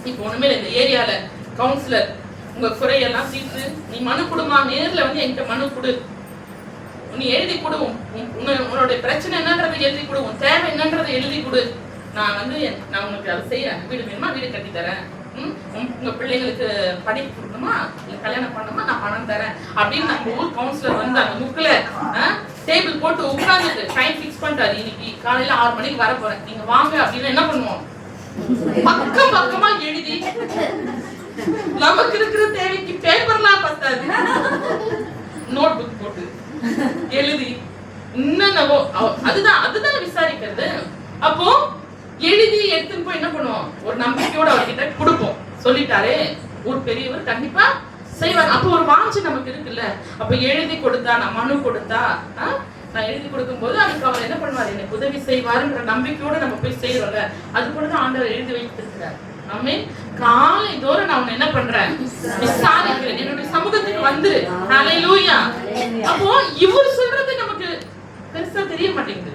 இப்போ ஒண்ணுமே இந்த ஏரியால கவுன்சிலர் உங்க குறையெல்லாம் தீர்த்து நீ மனு கொடுமா, நேர்ல வந்து என்கிட்ட மனு கொடு, நீ எழுதி கொடு, உன்னுடைய பிரச்சனை என்னன்றதை எழுதி கொடு, உன் தேவை என்னன்றதை எழுதி கொடு, நான் வந்து நான் உங்களுக்கு அதை செய்யறேன், வீடு வேணுமா வீடு கட்டி தரேன், உங்க பிள்ளைங்களுக்கு படிப்பு கொடுக்கணுமா இல்ல கல்யாணம் பண்ணணுமா நான் பணம் தரேன் அப்படின்னு நம்ம ஊர் கவுன்சிலர் வந்து அந்த முக்குல டேபிள் போட்டு உட்கார்ந்துட்டு டைம் ஃபிக்ஸ் பண்ணிட்டாரு, இன்னைக்கு காலையில 6 மணிக்கு வர போறேன் நீங்க வாங்க அப்படின்னு என்ன பண்ணுவோம்? பக்கம் பக்கமா எழுதி நமக்கு இருக்கிற தேவைக்கு பேப்பர்லாம் பத்தாது, நோட் புக் போட்டு எழுதி என்னவோ அதுதான் விசாரிக்கிறது. அப்போ எழுதி எடுத்துன்னு போய் என்ன பண்ணுவோம்? ஒரு நம்பிக்கையோட அவர்கிட்ட கொடுப்போம். சொல்லிட்டாரே ஊர் பெரியவர் கண்டிப்பா செய்வார். அப்போ ஒரு வாஞ்சி நமக்கு இருக்குல்ல. அப்ப எழுதி கொடுத்தா, நான் மனு கொடுத்தா, நான் எழுதி கொடுக்கும் போது அதுக்கு அவர் என்ன பண்ணுவார்? எனக்கு உதவி செய்வாருன்ற நம்பிக்கையோட நம்ம போய் செய்யறோம்ல. அது கூட தான் ஆண்டவர் எழுதி வைத்திருக்கிறார். ஆமென். காலை தோறும் நான் உன்னை என்ன பண்றேன்? விசாரிக்கிறேன், என்னுடைய சமூகத்துக்கு வந்துரு. ஹல்லேலூயா. அப்போ இவர் சொல்றது நமக்கு பெருசா தெரிய மாட்டேங்குது.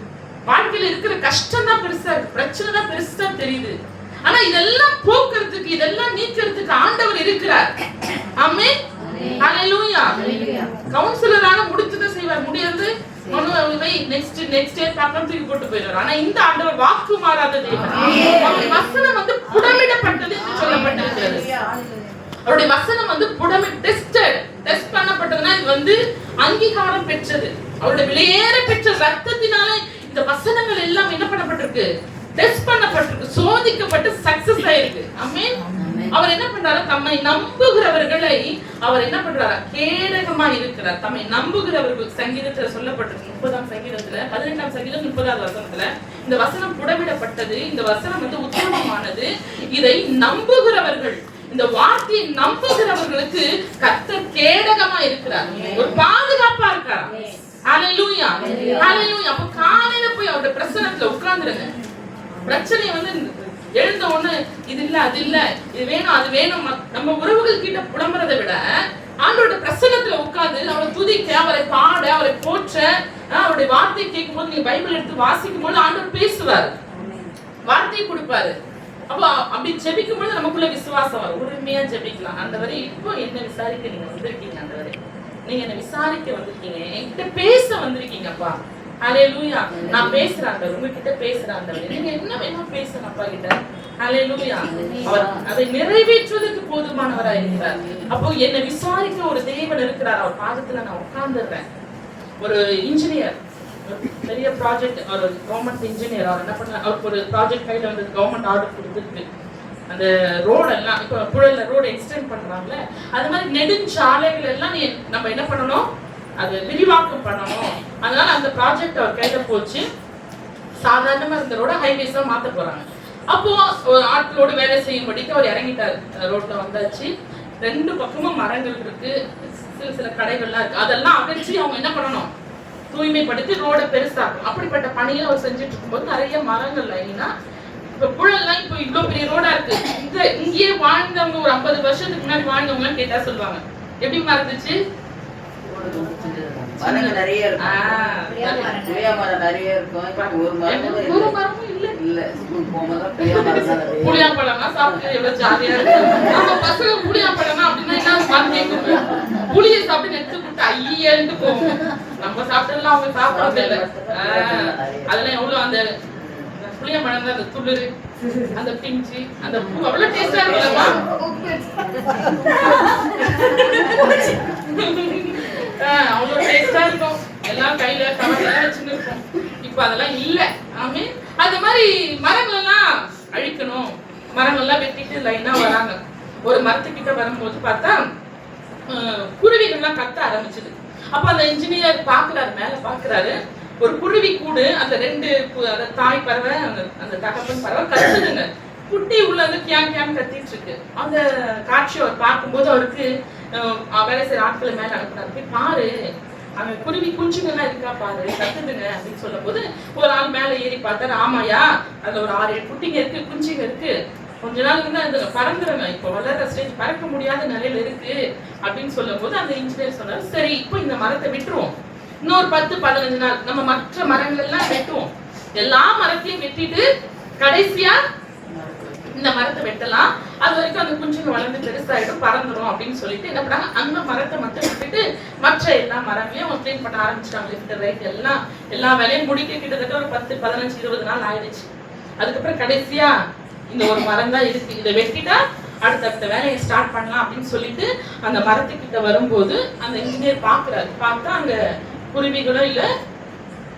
வாழ்க்கையில இருக்கிற கஷ்டம் தான் பெருசா இருக்கு, பிரச்சனை தான் பெருசா தெரியுது. ஆனா இதெல்லாம் போக்குறதுக்கு, இதெல்லாம் நீக்கிறதுக்கு ஆண்டவர் இருக்கிறார். ஆமென். ஹல்லேலூயா. கவுன்சிலரான முடிச்சதை செய்வார், முடியாது மனுவை நெக்ஸ்ட் பக்கம் தூக்கி போட்டு போயிடுவார். ஆனா இந்த ஆண்டவர் வாக்கு மாறாத தேவன். அவருடைய வசனம் வந்து புடமிடப்பட்டது என்று சொல்லப்பட்டிருக்கிறது. அவருடைய வசனம் வந்து டெஸ்ட் பண்ணப்பட்டதுன்னா இது வந்து அங்கீகாரம் பெற்றது. அவருடைய விலையேற பெற்ற ரத்தத்தினால இந்த வசனங்கள் எல்லாம் என்ன பண்ணப்பட்டிருக்கு? டெஸ்ட் பண்ணப்பட்டிருக்கு, சோதிக்கப்பட்டு சக்சஸ் ஆயிருக்கு. ஆமென். அவர் என்ன பண்றாரு? தம்மை நம்புகிறவர்களை அவர் என்ன பண்றாரு? கேடகமா இருக்கிறார். தம்மை நம்புகிறவர்கள் சங்கீதத்துல சொல்லப்பட்டிருக்கு, 30ஆம் சங்கீதத்துல 18ஆம் சங்கீதம் 30வது வசனத்துல இந்த வசனம் புடமிடப்பட்டது. இந்த வசனம் வந்து உத்தமமானது. இதை நம்புகிறவர்கள், இந்த வார்த்தையை நம்புகிறவர்களுக்கு கர்த்தர் கேடகமா இருக்கிறார், ஒரு பாதுகாப்பா இருக்கார். ஹல்லேலூயா. ஹல்லேலூயா. அப்ப காலையில போய் அவருடைய பிரசன்னத்துல உட்கார்ந்துருங்க. பிரச்சனை வந்து எழுந்த உடனே இது இல்ல அது இல்ல இது வேணும் அது வேணும் நம்ம உறவுகள் கிட்ட புலம்புறதை விட ஆண்டோட பிரசன்னத்துல உட்கார்ந்து அவரை துதிக்க, அவரை பாட, அவரை போற்ற, அவருடைய வார்த்தையை கேட்கும் போது நீங்க பைபிள் எடுத்து வாசிக்கும் போது ஆண்டவர் பேசுவாரு, வார்த்தையை கொடுப்பாரு. அப்போ அப்படி ஜெபிக்கும் போது நமக்குள்ள விசுவாசம் வரும், உரிமையா ஜெபிக்கலாம். ஆண்டவரே இப்போ என்ன விசாரிக்க நீங்க வந்திருக்கீங்க, ஆண்டவரே நீங்க என்ன விசாரிக்க வந்திருக்கீங்க, என்கிட்ட பேச வந்திருக்கீங்கப்பா. ஹல்லேலூயா. நான் பேசுறேன் ஆண்டவர், உங்ககிட்ட பேசுறேன் ஆண்டவர், நீங்க என்ன வேணும் பேசுங்க அப்பா கிட்ட. ஹல்லேலூயா. அவர் அதை நிறைவேற்றுவதற்கு போதுமானவரா இருக்கிறார். அப்போ என்னை விசாரிக்க ஒரு தேவன் இருக்கிறார். அவர் பாதத்துல நான் உட்கார்ந்துடுறேன். ஒரு இன்ஜினியர், பெரிய ப்ராஜெக்ட், ஒரு கவர்மெண்ட் இன்ஜினியர், அவர் என்ன பண்ண, அவருக்கு ஒரு ப்ராஜெக்ட் கையில வந்து கவர்மெண்ட் ஆர்டர் கொடுத்துருக்கு. அந்த ரோடெல்லாம் இப்போ புழல்ல ரோடு எக்ஸ்டெண்ட் பண்றாங்கல்ல, அது மாதிரி நெடுஞ்சாலைகள் எல்லாம் நம்ம என்ன பண்ணணும்? அது விரிவாக்கம் பண்ணணும். அதனால அந்த ப்ராஜெக்ட் அவர் கையில போச்சு. சாதாரணமா இருந்த ரோட ஹைவேஸா மாத்த போறாங்க. அப்போ ஆட்களோடு வேலை செய்யும்படிக்கு அவர் இறங்கிட்டாரு. ரோட்ல வந்தாச்சு, 2 பக்கமும் மரங்கள் இருக்கு, சில கடைகள்லாம் இருக்கு. அதெல்லாம் அகற்றி அவங்க என்ன பண்ணணும்? தூய்மைப்படுத்தி ரோட பெருசாக்கும். அப்படிப்பட்ட பணியை அவர் செஞ்சுட்டு இருக்கும்போது நிறைய மரங்கள் லைனா இப்ப புழல்லாம் இப்போ இவ்வளவு பெரிய ரோடா இருக்கு. இங்கேயே வாழ்ந்தவங்க ஒரு 50 வருஷத்துக்கு முன்னாடி வாழ்ந்தவங்க கேட்டா சொல்லுவாங்க எப்படி இருந்துச்சு? மரங்கள் நிறைய இருக்கும், நிறைய இருக்கும். ஒரு மரமும் இல்ல. ஸ்கூல் போகும்போது புளியாம்பழம்னா சாப்பிட்டு எவ்வளவு ஜாலியா இருக்கு. நம்ம பசங்க புளியாம்பழம்னா அப்படின்னா என்ன மரம் கேட்கும், புளியை சாப்பிட்டு நெட்டு கொடுத்து ஐயன்னு போகும். நம்ம சாப்பிட்டதுலாம் அவங்க சாப்பிடறது இல்லை. அதெல்லாம் எவ்வளவு அந்த புளியாம்பழம் தான், அந்த துளிரு, அந்த பிஞ்சு, அந்த பூ அவ்வளவு டேஸ்டா இருக்குல்லப்பா. அவ்வளவு டேஸ்டா இருக்கும். எல்லாம் கையில கவர்ல வச்சுன்னு இருக்கும். இப்ப அதெல்லாம் இல்ல. ஆமே. அது மாதிரி மரங்கள் எல்லாம் அழிக்கணும், மரங்கள் எல்லாம் வெட்டிட்டு லைனா வராங்க. ஒரு மரத்துக்கிட்ட வரும்போது பார்த்தா குருவிகள்லாம் கத்த ஆரம்பிச்சுது. அப்ப அந்த இன்ஜினியர் பாக்குறாரு, மேல பாக்குறாரு, ஒரு குருவி கூடு, அந்த 2 தாய் பறவை, அந்த தகப்பன் பறவை கத்துதுங்க. குட்டி உள்ள வந்து கியான் கியான் கத்திட்டு இருக்கு. அந்த காட்சி அவர் பார்க்கும்போது அவருக்கு வேலை செய்யற ஆட்களை மேல அனுப்புறாரு, போய் பாரு அங்க குருவி குஞ்சுங்கெல்லாம் இருக்கா பாரு, கத்துதுங்க அப்படின்னு சொல்லும் போது ஒரு ஆள் மேல ஏறி பார்த்தாரு. ஆமாயா, அதுல ஒரு 6-7 குட்டிங்க இருக்கு, குஞ்சுங்க இருக்கு. கொஞ்ச நாளுக்கு தான் இந்த பறந்துருங்க, இப்போ வளர்ற ஸ்டேஜ், பறக்க முடியாத நிலையில இருக்கு அப்படின்னு சொல்லும் போது அந்த இன்ஜினியர் சொன்னாரு, சரி இப்போ இந்த மரத்தை விட்டுருவோம், இன்னொரு 10-15 நாள் நம்ம மற்ற மரங்கள் எல்லாம் வெட்டுவோம், எல்லா மரத்தையும் வெட்டிட்டு கடைசியா இந்த மரத்தை வெட்டலாம், அது வரைக்கும் அந்த குஞ்சுங்க வளர்ந்து பெருசாயிடும், பறந்துடும் அப்படின்னு சொல்லிட்டு என்ன பண்ணாங்க, அந்த மரத்தை மட்டும் விட்டுட்டு மற்ற எல்லா மரங்களையும் கிளீன் பண்ண ஆரம்பிச்சிட்டாங்க. லெஃப்ட் ரைட் எல்லா வேலையும் முடிக்க கிட்டத்தட்ட ஒரு 10, 15, 20 நாள் ஆயிடுச்சு. அதுக்கப்புறம் கடைசியா இந்த ஒரு மரம் தான் இருக்கு, இதை வெட்டிட்டா அடுத்தடுத்த வேலையை ஸ்டார்ட் பண்ணலாம் அப்படின்னு சொல்லிட்டு அந்த மரத்துக்கிட்ட வரும்போது அந்த இன்ஜினியர் பாக்குறாரு. பார்த்தா அங்க குருவிகளும் இல்ல,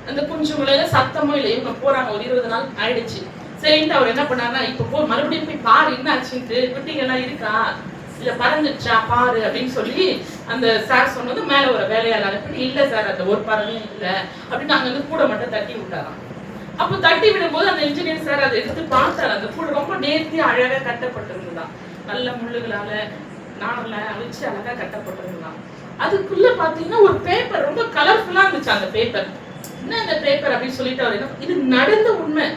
அந்த குஞ்சுகளும் இல்ல, சத்தமும் இல்லை. இவங்க போறாங்க, ஒரு 20 நாள் ஆயிடுச்சு. சரின்ட்டு அவர் என்ன பண்ணாருன்னா, இப்ப மறுபடியும் போய் பாரு என்ன ஆச்சுன்ட்டு, குட்டிகள்லாம் இருக்கா இல்ல பறந்துச்சா பாரு அப்படின்னு சொல்லி அந்த சார் சொன்னது மேல ஒரு வேலையாளர் அனுப்பி, இல்ல சார் அந்த ஒரு பறவையும் இல்ல அப்படின்னு அங்க வந்து கூட மட்டும் தட்டி விட்டாராம். அப்ப தட்டி விடும் போது அந்த இன்ஜினியர் சார் அதை எடுத்து பார்த்தாரு. அந்த கூட ரொம்ப நேர்த்தியா அழகா கட்டப்பட்டிருந்துதான், நல்ல முள்ளுகளால நாணல அழிச்சு அழகா கட்டப்பட்டிருந்தான். அதுக்குள்ள பாத்தீங்கன்னா ஒரு பேப்பர் ரொம்ப கலர்ஃபுல்லா இருந்துச்சு. அந்த பேப்பர் என்ன இந்த பேப்பர் அப்படின்னு சொல்லிட்டு அவர் என்ன, இது நடந்த உண்மை,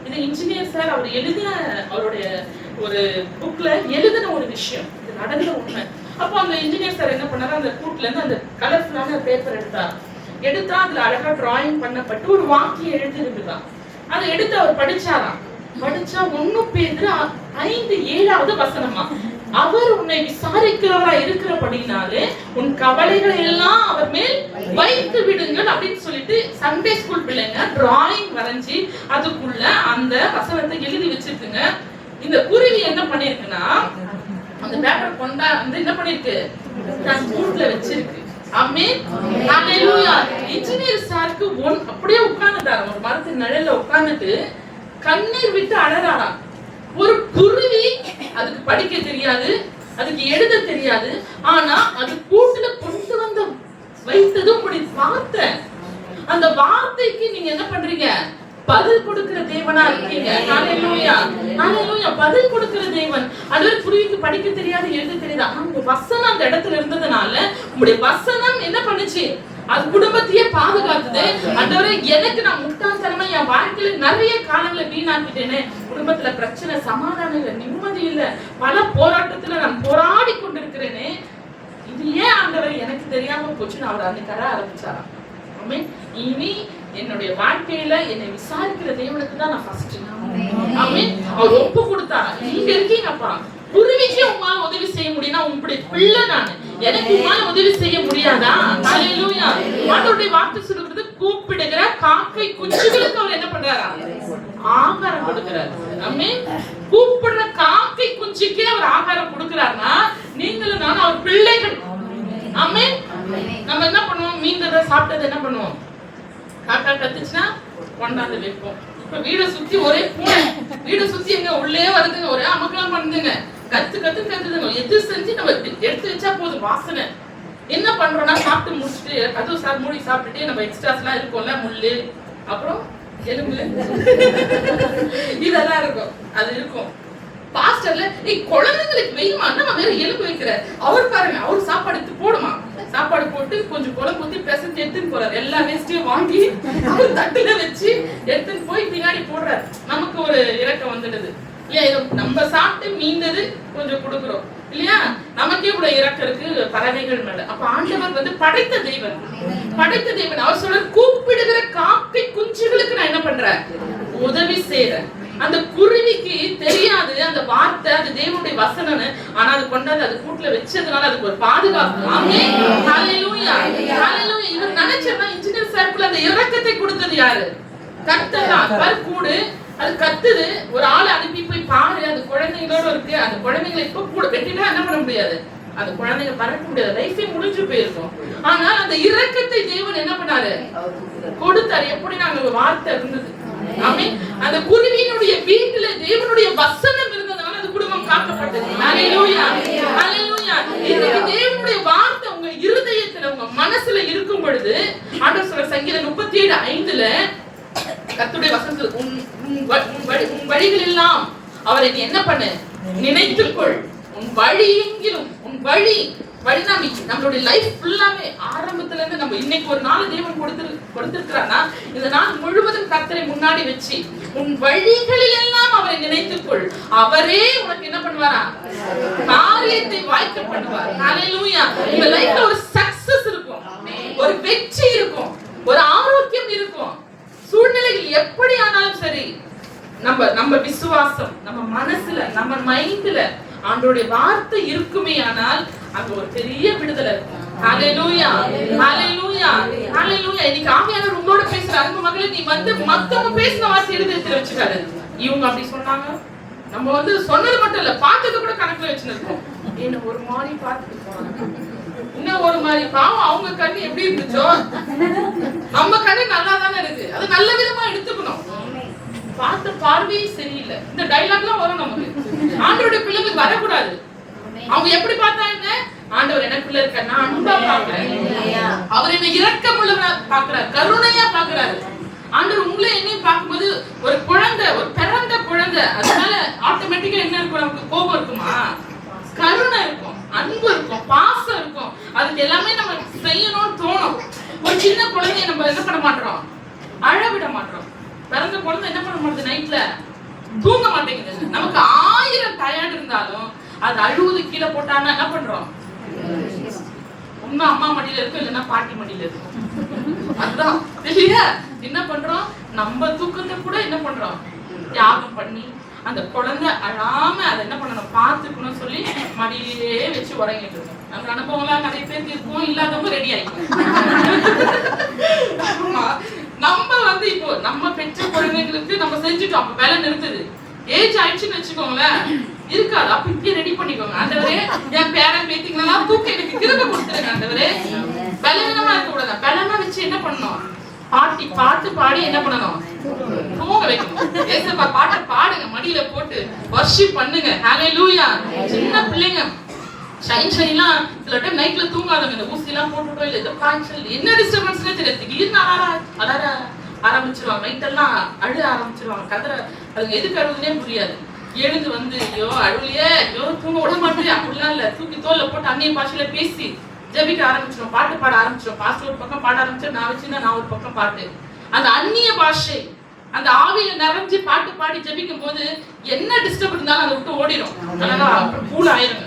இது இன்ஜினியர் சார் அவர் எழுதின அவருடைய ஒரு புக்ல எழுதின ஒரு விஷயம், இது நடந்த உண்மை. அப்போ அந்த இன்ஜினியர் சார் என்ன பண்ணாரு, அந்த கூட்டுல இருந்து அந்த கலர்ஃபுல்லான பேப்பர் எடுத்தா அதுல அழகா டிராயிங் பண்ணப்பட்டு ஒரு வாக்கியம் எழுதி இருந்துதான். அதை எடுத்து அவர் படிச்சாராம். படிச்சா 1 பேதுரு 5:7 வசனமா, அவர் உன்னை விசாரிக்கிறவரா இருக்கிறபடினாலே உன் கவலைகளை எல்லாம் அவர் மேல் வைத்து விடுங்கள் அப்படின்னு சொல்லிட்டு சண்டே ஸ்கூல் பிள்ளைங்க டிராயிங் வரைஞ்சி அதுக்குள்ள அந்த வசனத்தை எழுதி வச்சிருக்குங்க. இந்த குருவி என்ன பண்ணிருக்குன்னா, அந்த பேப்பர் கொண்டா வந்து என்ன பண்ணிருக்கு, தன் கூட்டுல வச்சிருக்கு. ஆமென், ஹalleluya. இன்ஜினியர் சாருக்கு அப்படியே உட்கார்ந்துட்டாரு, ஒரு மரத்தின் நிழல்ல உட்கார்ந்துட்டு கண்ணீர் விட்டு அழறாராம். ஒரு குருவி, அதுக்கு படிக்க தெரியாது, அதுக்கு எழுத தெரியாது, ஆனா அது கூட்டுல கொண்டு வந்து வைத்தது உங்களுடைய வார்த்தை. அந்த வார்த்தைக்கு நீங்க என்ன பண்றீங்க, பதில் கொடுக்கிற தேவனா இருக்கீங்க. ஹalleluya, ஹalleluya. பதில் கொடுக்கிற தேவன். அதுவே குருவிக்கு படிக்க தெரியாது, எழுத தெரியாது, ஆனா உங்க வசனம் அந்த இடத்துல இருந்ததுனால உங்களுடைய வசனம் என்ன பண்ணுச்சு, அது குடும்பத்தையே பாதுகாத்தது. ஆண்டவரே, எனக்கு நான் முட்டாள்தனமா என் வாழ்க்கையில நிறைய காலங்களை வீணாக்கிட்டேனே, குடும்பத்துல பிரச்சனை, சமாதானம் இல்ல, நிம்மதி இல்ல, பல போராட்டத்துல நான் போராடி கொண்டிருக்கிறேனே, இது ஏன் ஆண்டவரே எனக்கு தெரியாம போச்சுன்னு அவர் அன்னைக்கு ஆரம்பிச்சாராம். ஆமென். இனி என்னுடைய வாழ்க்கையில என்னை விசாரிக்கிற தேவனுக்கு தான் நான் ஃபர்ஸ்ட். ஆமென். அவர் ஒப்பு கொடுத்தாரா, நீங்க இருக்கீங்கப்பா, குருவிக்கு உங்களால உதவி செய்ய முடியும்னா உங்களுடைய பிள்ளை நானு, எனக்கு உங்களால உதவி செய்ய முடியாதா? ஹalleluya. ஆண்டவருடைய வார்த்தை சொல்லுகிறது, கூப்பிடுகிற காக்கை குஞ்சுகளுக்கு அவர் என்ன பண்றாரா, ஆகாரம் கொடுக்கிறார். ஆமென். கூப்பிடுற காக்கை குஞ்சுக்கு அவர் ஆகாரம் கொடுக்கிறார்னா நீங்களும் நானும் அவர் பிள்ளைகள். ஆமென். நம்ம என்ன பண்ணுவோம், மீந்ததை சாப்பிட்டது என்ன பண்ணுவோம், காக்கா கத்துச்சுன்னா கொண்டாந்து வைப்போம். இப்ப வீடை சுத்தி ஒரே பூனை, வீடை சுத்தி எங்க உள்ளே வருதுங்க, ஒரே அமக்கலாம் பண்ணுதுங்க, கத்துதுங்க. எது செஞ்சு நம்ம எடுத்து வச்சா போதும் வாசனை. என்ன பண்றோம்னா, சாப்பிட்டு முடிச்சுட்டு கதவு சார் மூடி சாப்பிட்டுட்டு நம்ம எக்ஸ்ட்ராஸ் எல்லாம் இருக்கும்ல, முள்ளு அப்புறம் எலும்பு இதெல்லாம் இருக்கும், அது இருக்கும். பாஸ்டர்ல குழந்தைங்களுக்கு வெய்யுமா, நம்ம வேற எலும்பு வைக்கிற, அவர் பாருங்க, அவர் சாப்பாடு எடுத்து போடுமா, சாப்பாடு போட்டு கொஞ்சம் குழம்பு ஊத்தி பெசஞ்சு எடுத்துன்னு போறாரு, எல்லா வேஸ்டையும் வாங்கி அவர் தட்டுல வச்சு எடுத்துன்னு போய் பின்னாடி போடுறாரு. நமக்கு ஒரு இறக்கம் வந்துடுது இல்லையா, நம்ம சாப்பிட்டு மீந்தது கொஞ்சம் கொடுக்குறோம் இல்லையா, நமக்கே கூட இறக்கம் இருக்கு பறவைகள் மேல. அப்ப ஆண்டவர் வந்து படைத்த தேவன். அவர் சொல்ற, கூப்பிடுகிற காக்கை குஞ்சுகளுக்கு நான் என்ன பண்றேன், உதவி செய்யறேன். அந்த குருவிக்கு தெரியாது அந்த வார்த்தை, அது தேவனுடைய வசனம்னு, ஆனா அது கொண்டாந்து அது கூட்டுல வச்சதுனால அதுக்கு ஒரு பாதுகாப்பு. ஆமென், ஹalleluya, ஹalleluya. இவர் நினைச்சா இன்ஜினியர் சார்க்குள்ள அந்த இரக்கத்தை கொடுத்தது யாரு, கர்த்தர் தான். பாரு, கூடு அது கத்துது, ஒரு ஆளை அனுப்பி போய் பாரு, அது குழந்தைங்களோட இருக்கு, அந்த குழந்தைங்களை இப்ப கூட வெட்டினா என்ன பண்ண முடியாது, அந்த குழந்தைங்க பறக்க முடியாது, லைஃபே முடிஞ்சு போயிருக்கும். ஆனால் அந்த இரக்கத்தை தேவன் என்ன பண்ணாரு, கொடுத்தாரு. எப்படி நாங்க வார்த்தை இருந்தது. ஆமென். அந்த குருவியினுடைய வீட்டுல தேவனுடைய வசனம் இருந்ததனால அந்த குடும்பம் காக்கப்பட்டது. ஹalleluya, ஹalleluya. இன்னைக்கு தேவனுடைய வார்த்தை உங்க இருதயத்துல உங்க மனசுல இருக்கும் பொழுது, ஆண்டவர் சொல்ற சங்கீதம் 37:5ல கர்த்தருடைய வசனத்துல, உன் வழிகள் எல்லாம் அவரை நீ என்ன பண்ணு, நினைத்துக்கொள், உன் வழி எங்கிலும், உன் வழி நம்மளுடைய லைஃப் ஃபுல்லாமே ஆரம்பத்துல இருந்து நம்ம இன்னைக்கு ஒரு நாள் தேவன் கொடுத்திருக்கிறானா, இந்த நாள் முழுவதும் கர்த்தரை முன்னாடி வச்சு உன் வழிகளில் எல்லாம் அவரை நினைத்துக்கொள், அவரே உனக்கு என்ன பண்ணுவாரா, காரியத்தை வாய்க்க பண்ணுவார். ஹalleluya. உங்க லைஃப்ல ஒரு சக்சஸ் இருக்கும், ஒரு வெற்றி இருக்கும், ஒரு ஆரோக்கியம் இருக்கும். சூழ்நிலைகள் எப்படியான நம்ம விசுவாசம் நம்ம மனசுல நம்ம மைண்ட்ல ஆண்டவருடைய வார்த்தை இருக்குமே ஆனால் அங்க ஒரு பெரிய விடுதலை இருக்கும். ஹalleluya ஹalleluya ஹalleluya. இன்னைக்கு ஆவியானவர் உங்களோட பேசுற அன்பு மகளே, நீ வந்து மத்தவங்க பேசின வார்த்தை எடுத்து வச்சுக்காது. இவங்க அப்படி சொன்னாங்க, நம்ம வந்து சொன்னது மட்டும் இல்ல பார்த்தது கூட கணக்குல வச்சுருக்கோம். என்ன ஒரு மாதிரி பார்த்துட்டு போறாங்க, இன்னும் ஒரு மாதிரி பாவம் அவங்க கண்ணு எப்படி இருந்துச்சோ நம்ம கண்ணு நல்லா தானே இருக்கு. அது நல்ல விதமா எடுத்துக்கணும். பார்த்த பார்வையே சரியில்லை. இந்த டைலாக்லாம் வரும் நமக்கு. ஆண்டவருடைய பிள்ளைங்களுக்கு வரக்கூடாது. அவங்க எப்படி பார்த்தா என்ன, ஆண்டவர் எனக்குள்ள இருக்க நான் அன்பா பாக்குறேன், அவர் என்ன இரக்கமுள்ளவரா பாக்குறாரு, கருணையா பாக்குறாரு. ஆண்டவர் உங்களை என்னையும் பார்க்கும்போது ஒரு குழந்தை, ஒரு பிறந்த குழந்தை, அதனால ஆட்டோமேட்டிக்கா என்ன இருக்கும், நமக்கு கோபம் இருக்குமா, கருணை இருக்கும், அன்பு இருக்கும், பாசம் இருக்கும். அதுக்கு எல்லாமே நம்ம செய்யணும்னு தோணும். ஒரு சின்ன குழந்தைய நம்ம என்ன பண்ண மாட்டோம், அழ விட மாட்டோம். பிறந்த குழந்தை என்ன பண்ண மாட்டேங்குது, நைட்ல தூங்க மாட்டேங்குது. நமக்கு 1000 டயர்ட் இருந்தாலும் அது அழுவது கீழே போட்டான்னா என்ன பண்றோம், உண்மை அம்மா மடியில இருக்கும், இல்லைன்னா பாட்டி மடியில இருக்கும். அதுதான் இல்லையா, என்ன பண்றோம், நம்ம தூக்கத்தை கூட என்ன பண்றோம், தியாகம் பண்ணி அந்த குழந்தை அழாம அதை என்ன பண்ணணும், பார்த்துக்கணும்னு சொல்லி மடியிலே வச்சு உறங்கிட்டு இருக்கோம். நம்ம அனுபவம்லாம் நிறைய பேருக்கு இருக்கும், இல்லாதவங்க ரெடி ஆயிக்கும். நம்ம வந்து இப்போ நம்ம பெற்ற குழந்தைங்களுக்கு நம்ம செஞ்சுட்டோம், அப்ப வேலை நிறுத்துது. ஏஜ் ஆயிடுச்சுன்னு வச்சுக்கோங்களேன், இருக்காது. அப்ப இப்பயே ரெடி பண்ணிக்கோங்க. ஆண்டவரே என் பேரன் பேத்திங்களா தூக்க எனக்கு திரும்ப கொடுத்துருங்க ஆண்டவரே. பலவீனமா இருக்க கூடாது. பலமா வச்சு என்ன பண்ணணும், பாட்டு பாடி என்ன பண்ணணும், தூங்க வைக்கணும். ஏசப்பா பாட்டை பாடுங்க, மடியில போட்டு வர்ஷிப் பண்ணுங்க. ஹalleluya. சின்ன பிள்ளைங்க ஷைன்லாம் சில டைம் நைட்ல தூங்காதவங்க, இந்த ஊசி எல்லாம் போட்டுட்டோ இல்ல ஏதோ காய்ச்சல் என்ன டிஸ்டர்பன்ஸ்னே தெரியாது, திடீர்னு அலற ஆரம்பிச்சிருவாங்க, நைட் எல்லாம் அழு ஆரம்பிச்சிருவாங்க, கதற. அதுக்கு எதுக்கு அழுதுனே புரியாது. எழுந்து வந்து ஐயோ அழுலையே, ஐயோ தூங்க விட மாட்டேன், அப்படிலாம் இல்ல, தூக்கி தோல்ல போட்டு அன்னைய பாஷையில பேசி ஜெபிக்க ஆரம்பிச்சிடும், பாட்டு பாட ஆரம்பிச்சிடும். பாஸ்டர் ஒரு பக்கம் பாட ஆரம்பிச்சு, நான் வச்சுன்னா நான் ஒரு பக்கம் பாட்டு. அந்த அந்நிய பாஷை அந்த ஆவியில நிறைஞ்சு பாட்டு பாடி ஜெபிக்கும் போது என்ன டிஸ்டர்ப் இருந்தாலும் அதை விட்டு ஓடிடும், அழகா கூல் ஆயிருங்க.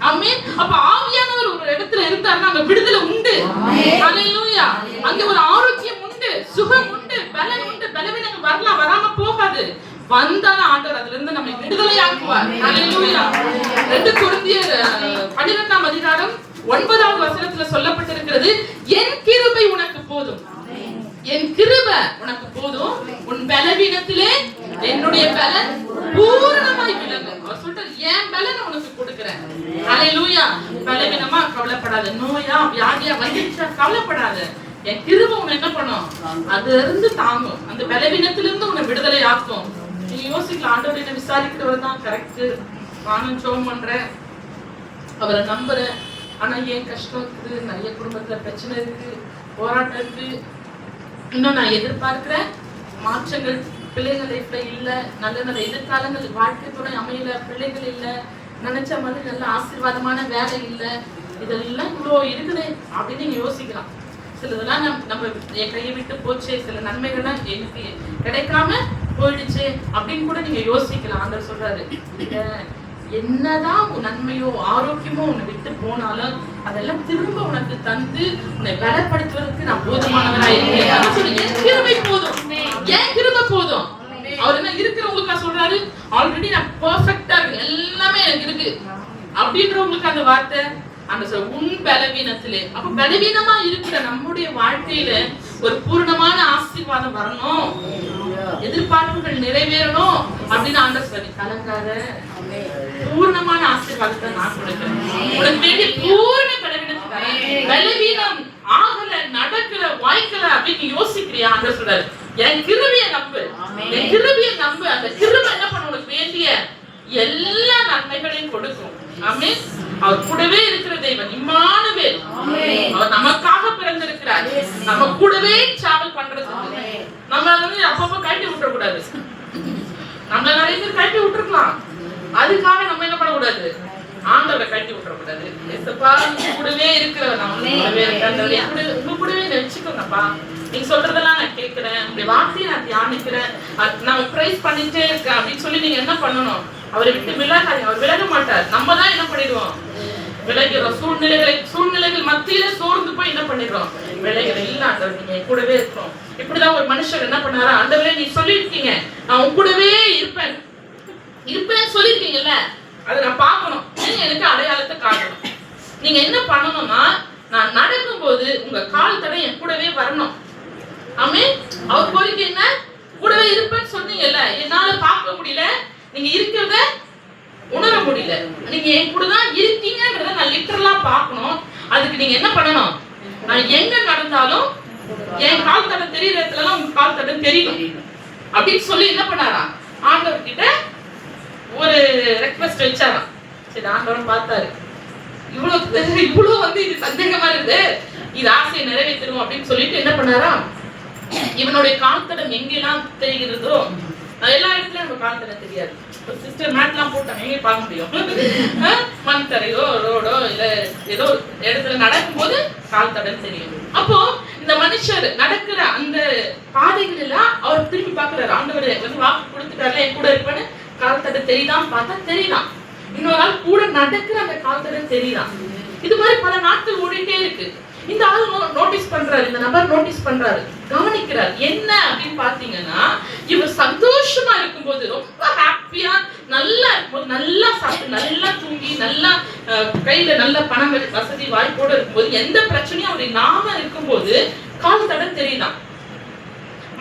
ஆமென். அப்ப ஆவியானவர் ஒரு இடத்துல இருந்தாருன்னா அங்க விடுதலை உண்டு. ஹalleluya. அங்க ஒரு ஆரோக்கியம் உண்டு, சுகம் உண்டு, பலன் உண்டு. பலவீனங்கள் வரலாம், வராம போகாது. வந்தாலும் ஆண்டவர் அதுல இருந்து நம்மை விடுதலை ஆக்குவார். ஹalleluya. 2 கொரிந்தியர் 12ஆம் அதிகாரம் 9வது வசனத்துல சொல்லப்பட்டிருக்கிறது, என் கிருபை உனக்கு போதும், என் கிருபை உனக்கு போதும், உன் பலவீனத்திலே என்னுடைய பலன் பூரணமாய் விளங்கும். அவர் சொல்றார், என் பலனை உனக்கு கொடுக்கிறேன். ஹalleluya. பலவீனமா கவலைப்படாத, நோயா வியாதியா வந்துச்சா கவலைப்படாத, என் கிருபை உன்னை என்ன பண்ணும், அதுல இருந்து தாங்கும், அந்த பலவீனத்திலிருந்து உன்னை விடுதலை ஆக்கும். நீ யோசிக்கலாம், ஆண்டவர் என்ன விசாரிக்கிறவர் தான் கரெக்ட், நானும் ஜெபம் பண்றேன், அவரை நம்புறேன், ஆனா ஏன் கஷ்டம் இருக்குது, நிறைய குடும்பத்துல பிரச்சனை இருக்கு, போராட்டம் இருக்கு, இன்னும் நான் எதிர்பார்க்கிறேன் மாற்றங்கள் பிள்ளைகள் லைஃப்ல இல்ல, நல்ல நல்ல எதிர்காலங்கள், வாழ்க்கை துணை அமையல, பிள்ளைகள் இல்ல, நினைச்ச மாதிரி நல்ல ஆசீர்வாதமான வேலை இல்ல, இதெல்லாம் இவ்வளோ இருக்குது அப்படின்னு நீங்க யோசிக்கலாம். சிலதெல்லாம் நம்ம என் கையை விட்டு போச்சு, சில நன்மைகள்லாம் எனக்கு கிடைக்காம போயிடுச்சு அப்படின்னு கூட நீங்க யோசிக்கலாம். ஆண்டவர் சொல்றாரு, என்னதான் உன் நன்மையோ ஆரோக்கியமோ உன்னை விட்டு போனாலும் அதெல்லாம் திரும்ப உனக்கு தந்து உன்னை பலப்படுத்துவதற்கு நான் போதுமானவராயிருக்கேன். என் கிருபை போதும், என் கிருபை போதும். அவர் என்ன இருக்கிறவங்களுக்கு சொல்றாரு, ஆல்ரெடி நான் பெர்ஃபெக்ட்டா இருக்கு, எல்லாமே எனக்கு இருக்கு அப்படின்றவங்களுக்கு அந்த வார்த்தை. அந்த உன் பலவீனத்திலே, அப்ப பலவீனமா இருக்கிற நம்முடைய வாழ்க்கையில ஒரு பூர்ணமான ஆசீர்வாதம் வரணும், எதிர்பார்ப்புகள் நிறைவேறணும் அப்படின்னு ஆண்டவர் சொல்லி, கலங்காத, பூர்ணமான ஆசீர்வாதத்தை நான் கொடுக்கிறேன், உனக்கு வேண்டிய பூர்ண பலவீனத்தை, பலவீனம் ஆகல, நடக்கல, வாய்க்கல அப்படின்னு யோசிக்கிறியா, ஆண்டவர் சொல்றாரு, என் கிருபையை நம்பு, என் கிருபையை நம்பு, அந்த கிருபை என்ன பண்ண உனக்கு வேண்டிய எல்லா நன்மைகளையும் கொடுக்கும். ஆமென். அவர் கூடவே இருக்கிற தேவன் இம்மானுவேல், அவர் நமக்காக பிறந்திருக்கிறார், நம்ம கூடவே டிராவல் பண்றது. நம்ம வந்து அப்பப்போ கட்டி விட்டுற கூடாது, நம்ம நிறைய பேர் கட்டி விட்டுருக்கலாம், அதுக்காக நம்ம என்ன பண்ணக்கூடாது, ஆண்டவரை கட்டி விட்டுற கூடாது. எசப்பா கூடவே இருக்கிறவர், நம்ம கூடவே இருக்கிற உங்க கூடவே வச்சுக்கோங்கப்பா, நீங்க சொல்றதெல்லாம் நான் கேட்கிறேன், உங்களுடைய வார்த்தையை நான் தியானிக்கிறேன், நான் பிரைஸ் பண்ணிட்டே இருக்கேன் அப்படின்னு சொல்லி நீங்க என்ன பண்ணணும், அவரை விட்டு விலகாதீங்க. அவர் விலக மாட்டார், நம்ம தான் என்ன பண்ணிடுவோம், விலகிறோம். சூழ்நிலைகள் மத்தியில சோர்ந்து போய் என்ன பண்ணிடுறோம், வேலைகள் இல்ல ஆண்டவர் நீங்க என் கூடவே இருக்கிறோம். இப்படிதான் ஒரு மனுஷர் என்ன பண்ணாரா, ஆண்டவரே நீ சொல்லியிருக்கீங்க நான் உன் கூடவே இருப்பேன் இருப்பேன்னு சொல்லியிருக்கீங்கல்ல, அதை நான் பார்க்கணும், நீங்க எனக்கு அடையாளத்தை காட்டணும். நீங்க என்ன பண்ணணும்னா, நான் நடக்கும்போது உங்க கால் தடை என் கூடவே வரணும். ஆமென். அவர் கோரிக்கை என்ன, கூடவே இருப்பேன்னு சொன்னீங்கல்ல, என்னால பார்க்க முடியல, நீங்க இருக்கிறத உணர முடியல, நீங்க என் கூட தான் இருக்கீங்கன்றத நான் லிட்டரலா பார்க்கணும். அதுக்கு நீங்க என்ன பண்ணணும், நான் எங்க நடந்தாலும் என் கால் தடம் தெரியுற இடத்துலலாம் உங்க கால் தடம் தெரியணும் அப்படின்னு சொல்லி என்ன பண்ணாரா, ஆண்டவர் கிட்ட ஒரு ரெக்வெஸ்ட் வச்சாராம். சரி, ஆண்டவரும் பார்த்தாரு, இவ்வளவு வந்து இது சந்தேகமா இருக்குது, இது ஆசையை நிறைவேற்றணும் அப்படின்னு சொல்லிட்டு என்ன பண்ணாரா, இவனுடைய கால் தடம் எங்கெல்லாம் தெரிகிறதோ எல்லா இடத்துலயும் நம்ம கால் தடம் தெரியாது. சிஸ்டர் மேட்லாம் போட்டாங்க, எங்கே பார்க்க முடியும், மண் தரையோ ரோடோ இல்ல ஏதோ இடத்துல நடக்கும்போது கால் தடம் தெரியும். அப்போ இந்த மனுஷர் நடக்கிற அந்த பாதைகள் எல்லாம் அவர் திரும்பி பார்க்கிறாரு, ஆண்டவர் வந்து வாக்கு கொடுத்துட்டாருல என் கூட இருப்பேன்னு, கால் தடம் தெரியுதான் பார்த்தா தெரியலாம், இன்னொரு ஆள் கூட நடக்கிற அந்த கால் தடம் தெரியலாம். இது மாதிரி பல நாட்கள் ஓடிட்டே இருக்கு. இந்த ஆள் நோட்டீஸ் பண்றாரு, இந்த நபர் நோட்டீஸ் பண்றாரு, கவனிக்கிறார். என்ன அப்படின்னு பாத்தீங்கன்னா, இவர் சந்தோஷமா இருக்கும்போது, ரொம்ப ஹாப்பியா நல்லா இருக்கும்போது, நல்லா சாப்பிட்டு நல்லா தூங்கி நல்லா கையில நல்ல பணம் வசதி வாய்ப்போட இருக்கும்போது, எந்த பிரச்சனையும் அவருடைய நாம இருக்கும்போது கால் தடம் தெரியலாம்.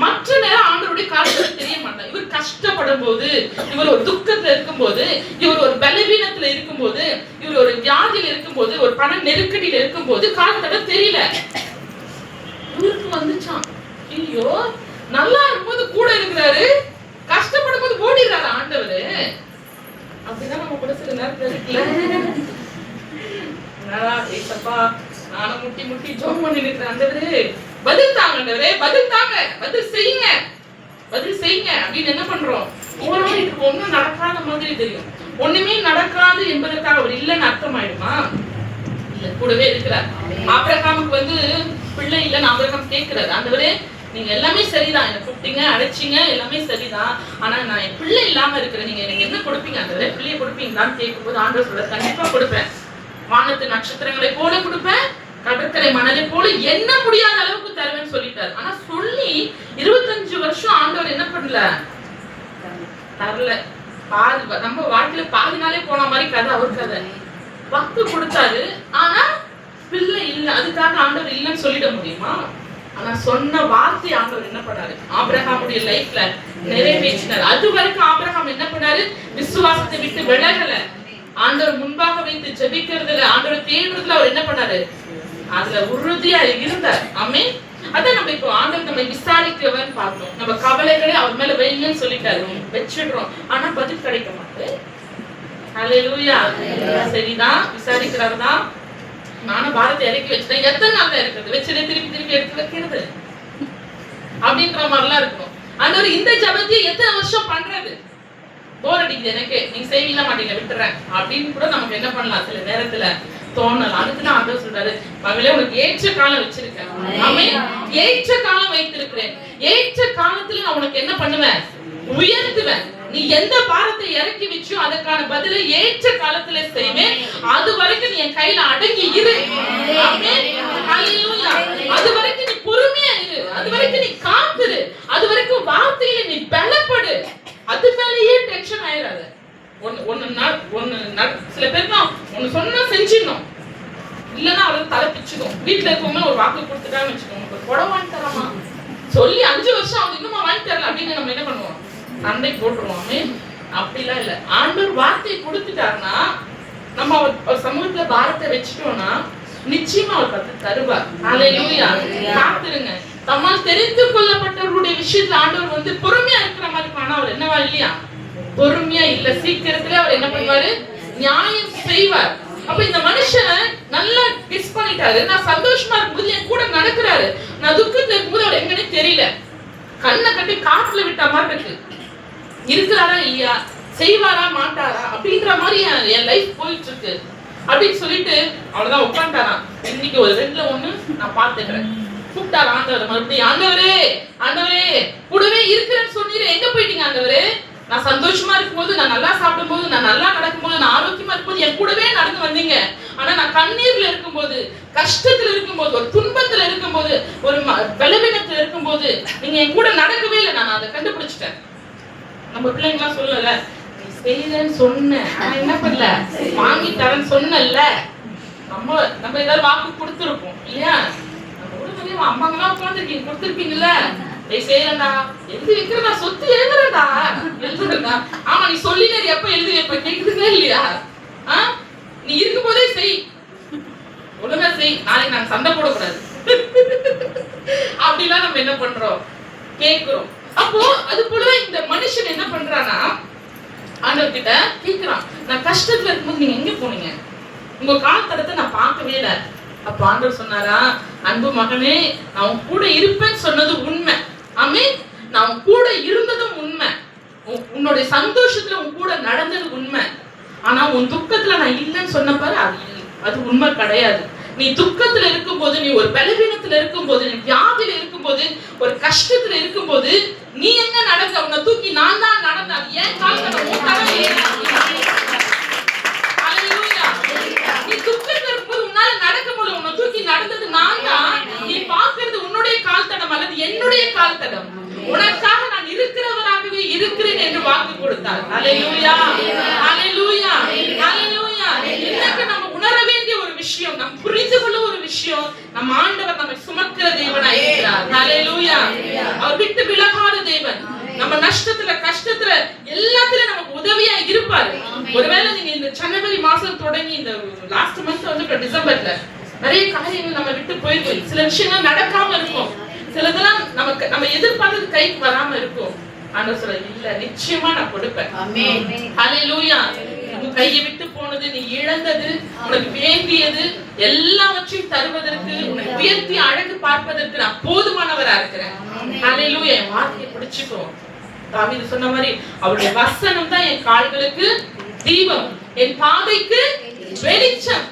மற்ற நேரம் ஆண்டவருடைய கால் தெரிய மாட்டாங்க. இவர் கஷ்டப்படும் போது, இவர் ஒரு துக்கத்துல இருக்கும்போது, இவர் ஒரு பலவீனத்துல இருக்கும்போது, இவர் ஒரு வியாதியில இருக்கும்போது, ஒரு பண நெருக்கடியில இருக்கும்போது கால் தடம் தெரியல. இவருக்கு வந்துச்சான், ஐயோ நல்லா இருக்கும்போது கூட இருக்கிறாரு, கஷ்டப்படும் போது ஓடிடுறாரு ஆண்டவரு. அப்படிதான் நம்ம கூட சில நேரத்துல இருக்குல்ல, ஏசப்பா நானும் முட்டி முட்டி ஜோம் பண்ணி இருக்கிறேன், ஆண்டவரே பதில் தாங்க, ஆண்டவரே பதில் தாங்க, பதில் செய்யுங்க அப்படின்னு என்ன பண்றோம், போராடிட்டு ஒண்ணும் நடக்காத மாதிரி தெரியும். ஒண்ணுமே நடக்காது என்பதற்காக அவர் இல்லைன்னு அர்த்தம் ஆயிடுமா? இல்ல, கூடவே இருக்கிறார். ஆபிரகாமுக்கு வந்து பிள்ளை இல்லைன்னு ஆபிரகாம் கேட்கிறாரு, ஆண்டவரே நீங்க எல்லாமே சரிதான், என்ன கூப்பிட்டீங்க அழைச்சிங்க எல்லாமே சரிதான், ஆனா நான் என் பிள்ளை இல்லாம இருக்கிறேன், நீங்க எனக்கு என்ன கொடுப்பீங்க ஆண்டவரே, பிள்ளைய கொடுப்பீங்களான்னு கேட்கும்போது ஆண்டவர் சொல்ற, கண்டிப்பா கொடுப்பேன், வானத்து நட்சத்திரங்களை போல கொடுப்பேன், கடற்கரை மணலை போல என்ன முடியாத அளவுக்கு தருவேன்னு சொல்லிட்டாரு. ஆனா சொல்லி 25 வருஷம் ஆண்டவர் என்ன பண்ணல, தரல. பாதி நம்ம வாழ்க்கையில பாதி நாளே போன மாதிரி கதை அவர் கதை. வாக்கு கொடுத்தாரு, ஆனா பிள்ளை இல்ல, அதுக்காக ஆண்டவர் இல்லைன்னு சொல்லிட முடியுமா? ஆனா சொன்ன வார்த்தை ஆண்டவர் என்ன பண்ணாரு, ஆபிரகாமுடைய லைஃப்ல நிறைவேற்றினார். அது வரைக்கும் ஆபிரகாம் என்ன பண்ணாரு, விசுவாசத்தை விட்டு விலகல, ஆண்டவர் முன்பாக வைத்து ஜெபிக்கிறதுல, ஆண்டவர் தேடுறதுல அவர் என்ன பண்ணாரு, அதுல உறுதியா இருந்தார். ஆமென். அதான் நம்ம இப்போ ஆண்டவர் நம்ம விசாரிக்கிறவன் பார்த்தோம், நம்ம கவலைகளை அவர் மேல வைங்கன்னு சொல்லிட்டாரு, வச்சிடுறோம், ஆனா பதில் கிடைக்க மாட்டேங்குது. ஹல்லேலூயா. சரிதான், விசாரிக்கிறாரு தான், நானும் பாரத்தை இறக்கி வச்சுட்டேன், எத்தனை நாள் இருக்குது, வச்சுட்டு திருப்பி எடுத்து வைக்கிறது அப்படின்ற மாதிரிலாம் இருக்கணும். ஆண்டவர் இந்த ஜபத்தை எத்தனை வருஷம் பண்றது, போர் அடிக்குது எனக்கு, நீங்க செய்வீங்களா மாட்டீங்க விட்டுறேன் அப்படின்னு கூட நமக்கு என்ன பண்ணலாம், சில நேரத்துல தோணலாம். அதுக்குதான் ஆண்டவர் சொல்றாரு, மகளே உனக்கு ஏற்ற காலம் வச்சிருக்கேன், ஆமென், ஏற்ற காலம் வைத்திருக்கிறேன், ஏற்ற காலத்துல நான் உனக்கு என்ன பண்ணுவேன், உயர்த்துவேன், நீ எந்த பாரத்தை இறக்கி வச்சோ அதற்கான பதிலை ஏற்ற காலத்துல செய்வேன், அது வரைக்கும் நீ என் கையில அடங்கி இரு, ஆமென், ஹல்லேலூயா. அது வரைக்கும் நீ பொறுமையா இரு, அது வரைக்கும் நீ காத்துரு, அது வரைக்கும் வார்த்தையில நீ பலப்படு, அது மேலேயே டென்ஷன் ஆயிடாத. சில பேருக்கு ஒண்ணு சொன்னா செஞ்சிடணும், இல்லன்னா அவருக்கு தலை பிச்சுக்கும். வீட்டுல இருக்கவங்க ஒரு வாக்கு கொடுத்துட்டான்னு வச்சுக்கோங்க, ஒரு புடவை வாங்கி தரமா சொல்லி 5 வருஷம் அவங்க இன்னுமா வாங்கி தரல அப்படின்னு நம்ம என்ன பண்ணுவோம், சண்டை போட்டுருவோமே. அப்படிலாம் இல்ல, ஆண்டவர் வார்த்தையை கொடுத்துட்டாருன்னா நம்ம அவர் சமூகத்துல பாரத்தை வச்சுட்டோம்னா நிச்சயமா அவர் பார்த்து தருவார். ஹல்லேலூயா. காத்துருங்க. தம்மால் தெரிந்து கொள்ளப்பட்டவர்களுடைய விஷயத்துல ஆண்டவர் வந்து பொறுமையா இருக்கிற மாதிரி, ஆனா அவர் என்னவா இல்லையா, பொறுமையா இல்ல, சீக்கிரத்துல அவர் என்ன பண்ணுவாரு, நியாயம் செய்வார். அப்ப இந்த மனுஷன் நல்லா கிஸ் பண்ணிட்டாரு, நான் சந்தோஷமா இருக்கும்போது என் கூட நடக்கிறாரு, நான் துக்கத்துல இருக்கும்போது அவர் எங்கன்னு தெரியல, கண்ணை கட்டி காட்டுல விட்ட மாதிரி இருக்கு, இருக்கிறாரா இல்லையா, செய்வாரா மாட்டாரா அப்படின்ற மாதிரி என் லைஃப் போயிட்டு இருக்கு அப்படின்னு சொல்லிட்டு அவ்வளவுதான் உட்காந்துட்டாராம். இன்னைக்கு ஒரு 2ல 1 நான் பாத்துக்கிறேன். கூப்பிட்டாரு ஆண்டவர் மறுபடியும், ஆண்டவரே ஆண்டவரே கூடவே இருக்கிறேன்னு சொன்னீரு, எங்க போயிட்டீங்க ஆண்டவரே, நான் சந்தோஷமா இருக்கும்போது, நான் நல்லா சாப்பிடும் போது, நான் நல்லா நடக்கும்போது, நான் ஆரோக்கியமா இருக்கும்போது என் கூடவே நடந்து வந்தீங்க, ஆனா நான் கண்ணீர்ல இருக்கும்போது, கஷ்டத்துல இருக்கும்போது, ஒரு துன்பத்துல இருக்கும்போது, ஒரு பலவீனத்துல இருக்கும்போது நீங்க என் கூட நடக்கவே இல்லை. நான் அதை கண்டுபிடிச்சிட்டேன். நம்ம பிள்ளைங்களாம் சொல்லல, நீ செய்யறேன்னு சொன்ன, ஆனா என்ன பண்ணல, வாங்கி தரேன்னு சொன்னல. நம்ம ஏதாவது வாக்கு கொடுத்துருப்போம் இல்லையா? நம்ம கூட வெளியே அம்மாங்கெல்லாம் உட்காந்துருக்கீங்க, கொடுத்துருப்பீங்கல்ல, செய்யறா எழுதி வைக்கிறதா, சொத்து எழுதுறதா, எழுதுறதா. ஆமா, நீ சொல்லினே எப்ப எழுதி வைப்ப, கேக்குதுங்க இல்லையா? நீ இருக்கும் போதே செய், ஒழுங்கா செய், நாளைக்கு நான் சண்டை போடக்கூடாது. அப்படிலாம் நம்ம என்ன பண்றோம், கேட்கிறோம். அப்போ அது போலவே இந்த மனுஷன் என்ன பண்றானா, ஆண்டவர் கிட்ட கேக்குறான், நான் கஷ்டத்துல இருக்கும்போது நீங்க எங்க போனீங்க, உங்க கால் தடத்தை நான் பார்க்கவே இல்லை. அப்ப ஆண்டவர் சொன்னாரா, அன்பு மகனே, நான் உன் கூட இருப்பேன்னு சொன்னது உண்மை. ஆமென். நான் உன் கூட இருந்ததும் உண்மை. உன்னுடைய சந்தோஷத்துல உன் கூட நடந்தது உண்மை. ஆனா உன் துக்கத்துல நான் இல்லைன்னு சொன்னப்பாரு, அது உண்மை கிடையாது. நீ துக்கத்துல இருக்கும்போது, நீ ஒரு பலவீனத்துல இருக்கும்போது, நீ வியாதியில இருக்கும்போது, ஒரு கஷ்டத்துல இருக்கும்போது நீ எங்க நடந்த, உன்னை தூக்கி நான் தான் நடந்தேன். அது ஏன் காரணம், உன் தலையில நீ துக்கத்துல இருக்கும்போது உன்னால நடக்க முடியல, உன்னை தூக்கி நடந்தது நான் தான். நீ பாக்குறது உன்னுடைய கால் தடம் அல்லது என்னுடைய கால் தடம். உனக்காக நான் இருக்கிறவராகவே இருக்கிறேன் என்று வாக்கு கொடுத்தார். ஹல்லேலூயா, ஹல்லேலூயா, ஹல்லேலூயா. இன்னைக்கு நம்ம உணர வேண்டிய ஒரு விஷயம், நம்ம புரிந்து கொள்ள ஒரு விஷயம், நம்ம ஆண்டவர் நம்மை சுமக்கிற தேவனாய் இருக்கிறார். ஹல்லேலூயா. அவர் விட்டு விலகாத தேவன். நம்ம நஷ்டத்துல, கஷ்டத்துல, எல்லாத்துலயும் நமக்கு உதவியா இருப்பாரு. ஒருவேளை நீங்க இந்த ஜனவரி மாசம் தொடங்கி இந்த லாஸ்ட் மந்த் வந்து டிசம்பர்ல நிறைய காரியங்கள் நம்ம விட்டு போயிருக்கோம். சில விஷயங்கள் நடக்காம இருக்கும், சிலதெல்லாம் நமக்கு நம்ம எதிர்பார்த்தது கைக்கு வராம இருக்கும். ஆண்டவர் சொல்ல, இல்ல, நிச்சயமா நான் கொடுப்பேன். ஆமென். ஹல்லேலூயா. உன் கையை விட்டு போனது, நீ இழந்தது, உனக்கு வேண்டியது எல்லாவற்றையும் தருவதற்கு, உன்னை உயர்த்தி அழகு பார்ப்பதற்கு நான் போதுமானவரா இருக்கிறேன். ஹல்லேலூயா. என் வார்த்தையை பிடிச்சுக்கோ. தாவீது சொன்ன மாதிரி, அவருடைய வசனம் தான் என் கால்களுக்கு தீபம், என் பாதைக்கு வெளிச்சம்.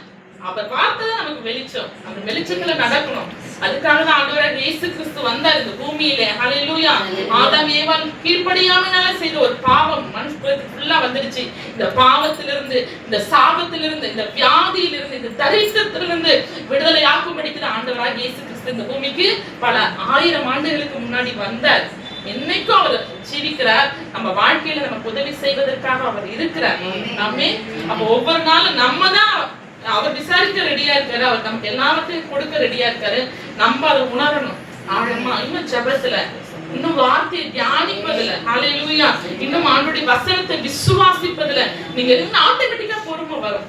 அவர் வார்த்தை தான் நமக்கு வெளிச்சம். அந்த வெளிச்சத்துல நடக்கணும். அதுக்காக தான் ஆண்டவர் இயேசு கிறிஸ்து வந்தார் இந்த பூமியிலே. ஹல்லேலூயா. ஆதாம் ஏவாள் கீழ்ப்படியாமையால செய்த ஒரு பாவம் மனுஷனுக்கு ஃபுல்லா வந்துருச்சு. இந்த பாவத்திலிருந்து, இந்த சாபத்திலிருந்து, இந்த வியாதியிலிருந்து, இந்த தரித்திரத்திலிருந்து விடுதலை ஆக்கும்படிக்கு ஆண்டவராக இயேசு கிறிஸ்து இந்த பூமிக்கு பல 1000 ஆண்டுகளுக்கு முன்னாடி வந்தார். என்னைக்கும் அவர் ஜீவிக்கிறார். நம்ம வாழ்க்கையில நமக்கு உதவி செய்வதற்காக அவர் இருக்கிறார். ஆமென். அப்ப ஒவ்வொரு நாளும் நம்ம தான் அவர் விசாரிக்க ரெடியா இருக்காரு. அவர் நமக்கு எல்லாவற்றையும் கொடுக்க ரெடியா இருக்காரு. நம்ம அதை உணரணும். ஆமா, இன்னும் ஜெபத்துல, இன்னும் வார்த்தையை தியானிப்பதுல, ஹல்லேலூயா, இன்னும் ஆண்டவருடைய வசனத்தை விசுவாசிப்பதுல நீங்க ஆட்டோமேட்டிக்கா பொறுமை வரும்.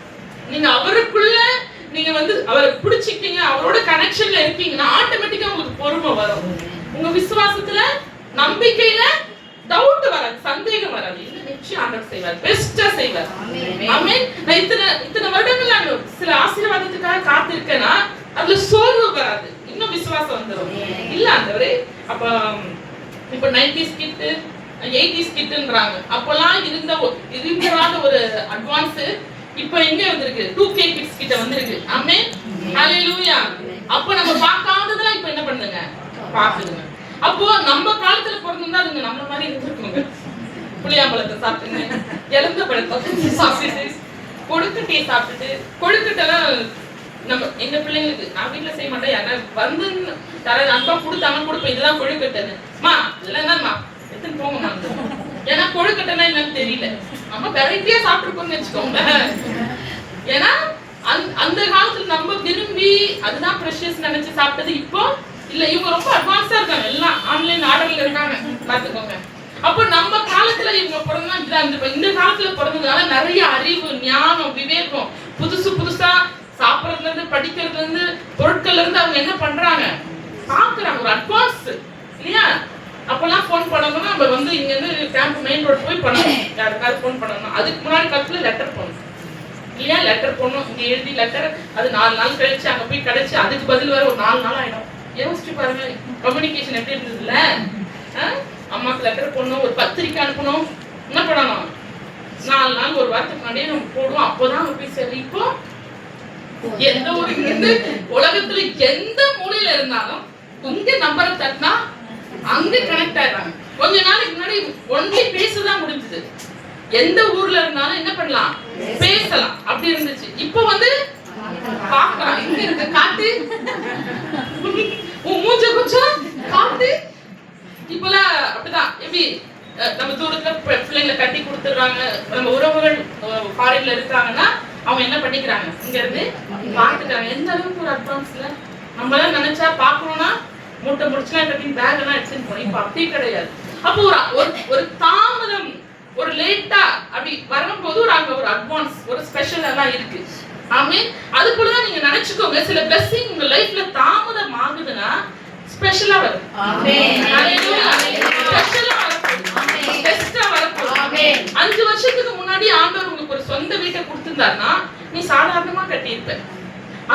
நீங்க அவருக்குள்ள நீங்க வந்து அவரை பிடிச்சிட்டீங்க, அவரோட கனெக்ஷன்ல இருக்கீங்கன்னா ஆட்டோமேட்டிக்கா உங்களுக்கு பொறுமை வரும். உங்க விசுவாசத்துல, நம்பிக்கையில டவுட் வராது, சந்தேகம் வராது. நிச்சயம் ஆண்டவர் செய்வார், பெஸ்டா செய்வார். ஆமென். நான் இத்தனை வருடங்கள் நான் சில ஆசீர்வாதத்துக்காக காத்திருக்கேன்னா அதுல சோர்வு வராது, இன்னும் விசுவாசம் வந்துடும். இல்ல ஆண்டவரே, அப்ப இப்ப 90s கிட் 80s கிட்ன்றாங்க. அப்பெல்லாம் இருந்தவாத ஒரு அட்வான்ஸ் இப்ப எங்க வந்திருக்கு, 2K கிட்ஸ் கிட்ட வந்திருக்கு. ஆமென். ஹல்லேலூயா. அப்ப நம்ம பார்க்காததெல்லாம் இப்ப என்ன பண்ணுங்க, பாக்குதுங்க. அப்போ நம்ம காலத்துல பிறந்திருந்தா அதுங்க நம்ம மாதிரி இருந்திருக்குங்க. புளியாம்பழத்தை சாப்பிட்டுங்க, எலுந்த பழத்தை சாப்பிட்டுட்டு, கொழுக்கட்டையை சாப்பிட்டுட்டு, கொழுக்கட்டெல்லாம் நம்ம எங்க பிள்ளைங்களுக்கு நான் வீட்டுல செய்ய மாட்டேன், யாரா வந்து தர அன்பா கொடுத்தாங்க கொடுப்பேன், இதுதான் கொழுக்கட்டைன்னு. மா இதெல்லாம் என்னம்மா எடுத்துன்னு போங்கம்மா. ஏன்னா கொழுக்கட்டைன்னா என்னன்னு தெரியல, நம்ம வெரைட்டியா சாப்பிட்டுருக்கோம்னு வச்சுக்கோங்க. ஏன்னா அந்த காலத்துல நம்ம விரும்பி அதுதான் ப்ரெஷியஸ் நினைச்சு சாப்பிட்டது. இப்போ இல்ல, இவங்க ரொம்ப அட்வான்ஸா இருக்காங்க, எல்லாம் ஆன்லைன் ஆர்டர்ல இருக்காங்க, பாத்துக்கோங்க. அப்போ நம்ம காலத்துல இவங்க பிறந்தா இந்த காலத்துல பிறந்ததுனால நிறைய அறிவு, ஞானம், விவேகம், புதுசா சாப்பிடறதுல இருந்து, படிக்கிறதுல இருந்து, பொருட்கள்ல இருந்து அவங்க என்ன பண்றாங்க, பாக்குறாங்க. ஒரு அட்வான்ஸ் இல்லையா? அப்பெல்லாம் போன் பண்ணணும்னா நம்ம வந்து இங்க இருந்து கேம்ப் மெயின் ரோட் போய் பண்ணணும், யாருக்காவது போன் பண்ணணும். அதுக்கு முன்னாடி காலத்துல லெட்டர் போடணும் இல்லையா? லெட்டர் போடணும், இங்க எழுதி லெட்டர், அது 4 நாள் கழிச்சு அங்க போய் கிடைச்சு அதுக்கு பதில் வர ஒரு 4 நாள் ஆயிடும். யோசிச்சு பாருங்க, கம்யூனிகேஷன் எப்படி இருந்ததுல. அம்மாக்கு லெட்டர் போடணும், ஒரு பத்திரிக்கை அனுப்பணும், என்ன பண்ணணும், 4 நாள் ஒரு வாரத்துக்கு முன்னாடியே நம்ம போடுவோம், அப்போதான் போய் சரி. இப்போ எந்த ஒரு உலகத்துல எந்த மூலையில இருந்தாலும் இங்க நம்பரை தட்டினா அங்க கனெக்ட் ஆயிடுறாங்க. கொஞ்ச நாளைக்கு முன்னாடி ஒன்லி பேசதான் முடிஞ்சது, எந்த ஊர்ல இருந்தாலும் என்ன பண்ணலாம், பேசலாம், அப்படி இருந்துச்சு. இப்போ வந்து பாக்குறான், எங்க இருக்கு காட்டு, உன் மூஞ்ச கொஞ்சம் காட்டு. இப்பெல்லாம் அப்படிதான். எப்படி நம்ம தூரத்துல பிள்ளைங்களை கட்டி கொடுத்துடுறாங்க, நம்ம உறவுகள் ஃபாரின்ல இருக்காங்கன்னா அவங்க என்ன பண்ணிக்கிறாங்க, இங்க இருந்து பாத்துக்கிறாங்க. எந்த அளவுக்கு ஒரு அட்வான்ஸ்ல நம்மளாம் நினைச்சா பாக்கணும்னா மூட்டை முடிச்சுலாம் கட்டி பேக் எல்லாம் எடுத்துன்னு போனோம். இப்ப அப்படி கிடையாது. அப்போ ஒரு தாமதம், ஒரு லேட்டா அப்படி வரும்போது அங்க ஒரு அட்வான்ஸ், ஒரு ஸ்பெஷல் எல்லாம் இருக்கு. ஆமென். அதுக்குள்ளதான் நீங்க நினைச்சுக்கோங்க, சில blessing உங்க லைஃப்ல தாமதம் ஆகுதுன்னா ஸ்பெஷலா வரும். ஆமென். ஹalleluya. ஸ்பெஷலா வரும். ஆமென். பெஸ்டா வரும். ஆமென். 5 வருஷத்துக்கு முன்னாடி ஆண்டவர் உங்களுக்கு ஒரு சொந்த வீட்டை கொடுத்திருந்தாருன்னா நீ சாதாரணமா கட்டியிருப்ப.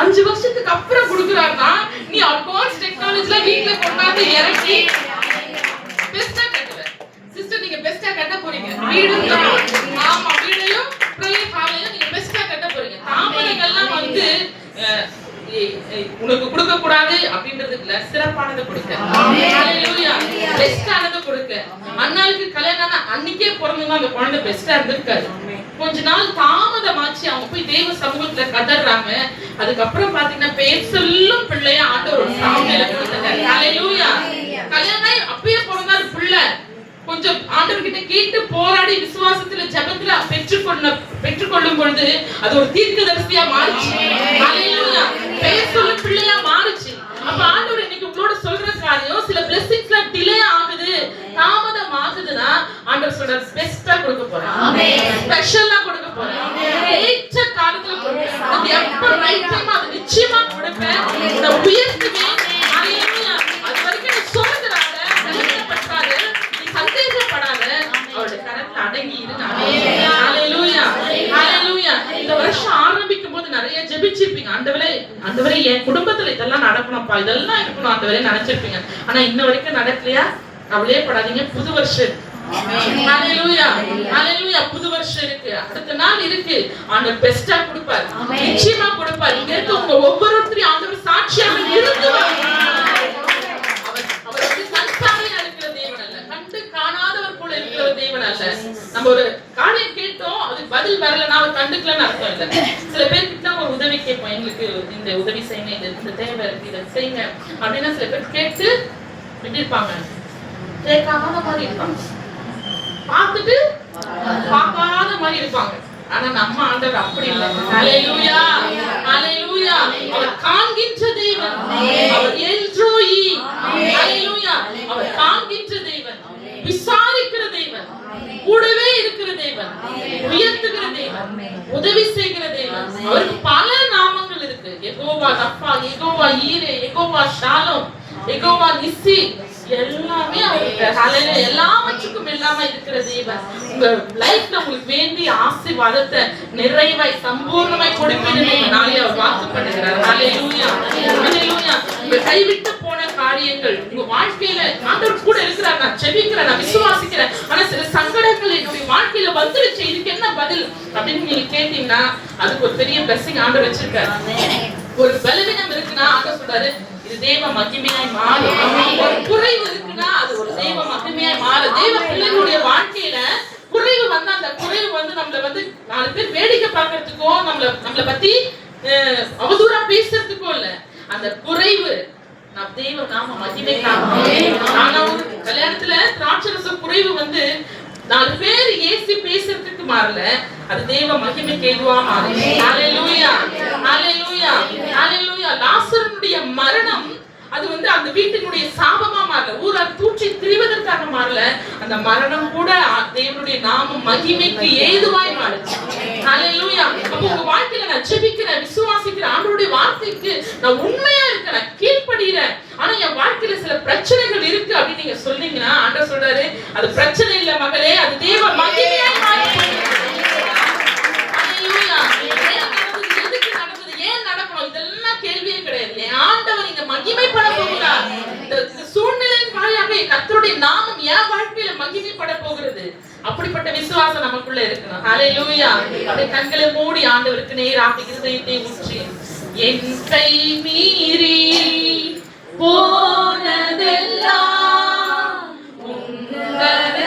5 வருஷத்துக்கு அப்புறம் கொடுக்குறாருன்னா நீ அட்வான்ஸ் டெக்னாலஜில வீட்ல கொண்டாந்து இறக்கி பெஸ்டா கட்டுவ. சிஸ்டர், நீங்க பெஸ்டா கட்ட போறீங்க. வீடும் ஆமா, வீடையும் பிரேயர் ஹாலையும் நீங்க பெஸ்டா கட்ட போறீங்க. தாமதங்கள்லாம் வந்து உனக்கு கொடுக்க கூடாது அப்படின்றதுக்கு இல்ல, சிறப்பானதை கொடுக்க. ஹalleluya. பெஸ்டானதை கொடுக்க. அண்ணாளுக்கு கல்யாணம் அன்னைக்கே பிறந்தவங்க அந்த குழந்தை பெஸ்டா இருந்திருக்காது. கொஞ்ச நாள் தாமதமாச்சு, அவங்க போய் தேவ சமூகத்துல கதறாங்க. அதுக்கப்புறம் பாத்தீங்கன்னா பேர் சொல்லும் பிள்ளைய ஆண்டவர் சாமியில கொடுத்தாங்க. ஹalleluya. கல்யாணம் அப்பயே பிறந்தாரு பிள்ளை. கொஞ்சம் ஆண்டவர்கிட்ட கேட்டு போராடி விசுவாசத்துல ஜெபத்துல பெற்றுக்கொள்ளும் பொழுது அது ஒரு தீர்க்கதரிசியா மாறுச்சு. ஹalleluya. பெயர் சொல்ல பிள்ளையா மாறுச்சு. அப்ப ஆண்டவர் இன்னைக்கு உங்களோட சொல்ற காரியம், சில blessingsலாம் டிலே ஆகுது, தாமதம் ஆகுதுன்னா ஆண்டவர் சொல்ற பெஸ்டா கொடுக்க போறேன். ஆமென். ஸ்பெஷலா கொடுக்க போறேன். ஏற்ற காலத்துல கொடுப்பேன். அது எப்ப ரைட் டைம் அது நிச்சயமா கொடுப்பேன். நான் உயர்த்துவேன். ஹalleluya. அது வரைக்கும் நீ சோதராத, கலங்கப்படாத, நீ சந்தேகப்படாத, அவருடைய கரத்துல அடங்கி இரு. ஹalleluya. ஹalleluya. இந்த வருஷம் ஆரம்பிக்கும் போது நிறைய ஜெபிச்சிருப்பீங்க. ஆண்டவரே என் குடும்பத்துல இதெல்லாம் நடக்கணும்ப்பா, இதெல்லாம் இருக்கணும் ஆண்டவரே நினைச்சிருப்பீங்க. ஆனா இன்ன வரைக்கும் நடக்கலையா? கவலையே படாதீங்க. புது வருஷம். ஹalleluya. ஹalleluya. புது வருஷம் இருக்கு, அடுத்த நாள் இருக்கு. ஆண்டவர் பெஸ்டா கொடுப்பார், நிச்சயமா கொடுப்பார். இங்க இருக்க உங்க ஒவ்வொருத்தரையும் ஆண்டவர் சாட்சியாக நிறுத்துவார். அவர் வந்து கண்சாலையா இருக்கிற தேவன் அல்ல, கண்டு காணாதவர் போல இருக்கிற தேவன் அல்ல. நம்ம ஒரு காரியம் கேட்டோம், அது பதில் வரலன்னா அவர் கண்டுக்கலன்னு அர்த்தம் இல்ல. சில பேர் கிட்ட ஒரு உதவி கேட்போம், எங்களுக்கு இந்த உதவி செய்யுங்க, இந்த தேவை இருக்கு, இதை செய்யுங்க அப்படின்னா சில பேர் கேட்டு எப்படி இருப்பாங்க, கேட்காத மாதிரி இருப்பாங்க, பார்த்துட்டு பார்க்காத மாதிரி இருப்பாங்க. ஆனா நம்ம ஆண்டவர் அப்படி இல்லை. ஹalleluya. ஹalleluya. அவர் காண்கின்ற தேவன், அவர் எல்ரோயி. ஹalleluya. அவர் காண்கின்ற தேவன், விசாரிக்கிற தேவன், கூடவே இருக்கிற தேவன், உயர்த்துகிற தேவன், உதவி செய்கிற தேவன். அவருக்கு பல நாமங்கள் இருக்கு. யெகோவா ரஃபா, யெகோவா ஈரே, யெகோவா ஷாலோம், யெகோவா நிசி, எல்லாமே அவருக்கு. ஹalleluya. எல்லாவற்றுக்கும் எல்லாமே இருக்கிற தேவன் உங்க லைஃப்ல உங்களுக்கு வேண்டிய ஆசீர்வாதத்தை நிறைவாய் சம்பூர்ணமாய் கொடுப்பேன்னு நாளை அவர் வாக்கு பண்ணுகிறார். ஹalleluya. ஹalleluya. உங்க கைவிட்டு போன காரியங்கள் உங்க வாழ்க்கையில ஆண்டவர் கூட இருக்கிறார். நான் ஜெபிக்கிறேன், நான் விசுவாசிக்கிறேன், ஆனா சில சங்கடங்கள் என்னுடைய வாழ்க்கையில வந்துருச்சு, இதுக்கு என்ன பதில் அப்படின்னு நீங்க கேட்டீங்கன்னா அதுக்கு ஒரு பெரிய blessing ஆண்டவர் வச்சிருக்காரு. ஒரு பலவீனம் இருக்குன்னா ஆண்டவர் சொல்றாரு, இது தேவ மகிமையாய் மாறும். ஒரு குறைவு இருக்குன்னா அது ஒரு தேவ மகிமையாய் மாறும். தேவ பிள்ளைகளுடைய வாழ்க்கையில குறைவு வந்தா அந்த குறைவு வந்து நம்மள வந்து 4 பேர் வேடிக்கை பார்க்கிறதுக்கோ நம்மள பத்தி அவதூறா பேசுறதுக்கோ இல்ல, அந்த குறைவு நான் தேவ நாம மகிமைக்காக. ஆனா கல்யாணத்துல திராட்சரச குறைவு வந்து 4 பேர் ஏசி பேசுறதுக்கு மாறல, அது தேவ மகிமைக்கு ஏதுவா மாறும். ஹalleluya. ஹalleluya. ஹalleluya. லாசருடைய மரணம் அது வந்து அந்த வீட்டினுடைய சாபமா மாறல, ஊரார் தூற்றி திரிவதற்காக மாறல, அந்த மரணம் கூட தேவனுடைய நாம மகிமைக்கு ஏதுவாய் மாறுச்சு. ஹalleluya. அப்ப உங்க வாழ்க்கையில நான் ஜெபிக்கிறேன், விசுவாசிக்கிறேன், ஆண்டவருடைய வார்த்தைக்கு நான் உண்மையா இருக்கிறேன், கீழ்ப்படிகிறேன், ஆனா என் வாழ்க்கையில சில பிரச்சனைகள் இருக்கு அப்படின்னு நீங்க சொன்னீங்கன்னா ஆண்டவர் சொல்றாரு, அது பிரச்சனை இல்ல மகளே, அது தேவ மகிமையாய் மாறும். ஹalleluya. எதுக்கு நடந்தது, ஏன் நடக்கணும், இதெல்லாம் கேள்வியே கிடையாது. ஆண்டவர் இங்க மகிமைப்பட போகிறார். இந்த சூழ்நிலையின் வாயிலாக கர்த்தருடைய நாமம் என் வாழ்க்கையில மகிமைப்பட போகிறது. அப்படிப்பட்ட விசுவாசம் நமக்குள்ள இருக்கணும். ஹalleluya. அப்படியே கண்களை மூடி ஆண்டவருக்கு நேராக இருதயத்தை ஊற்றி, என் கை மீறி போனதெல்லாம் உங்கள்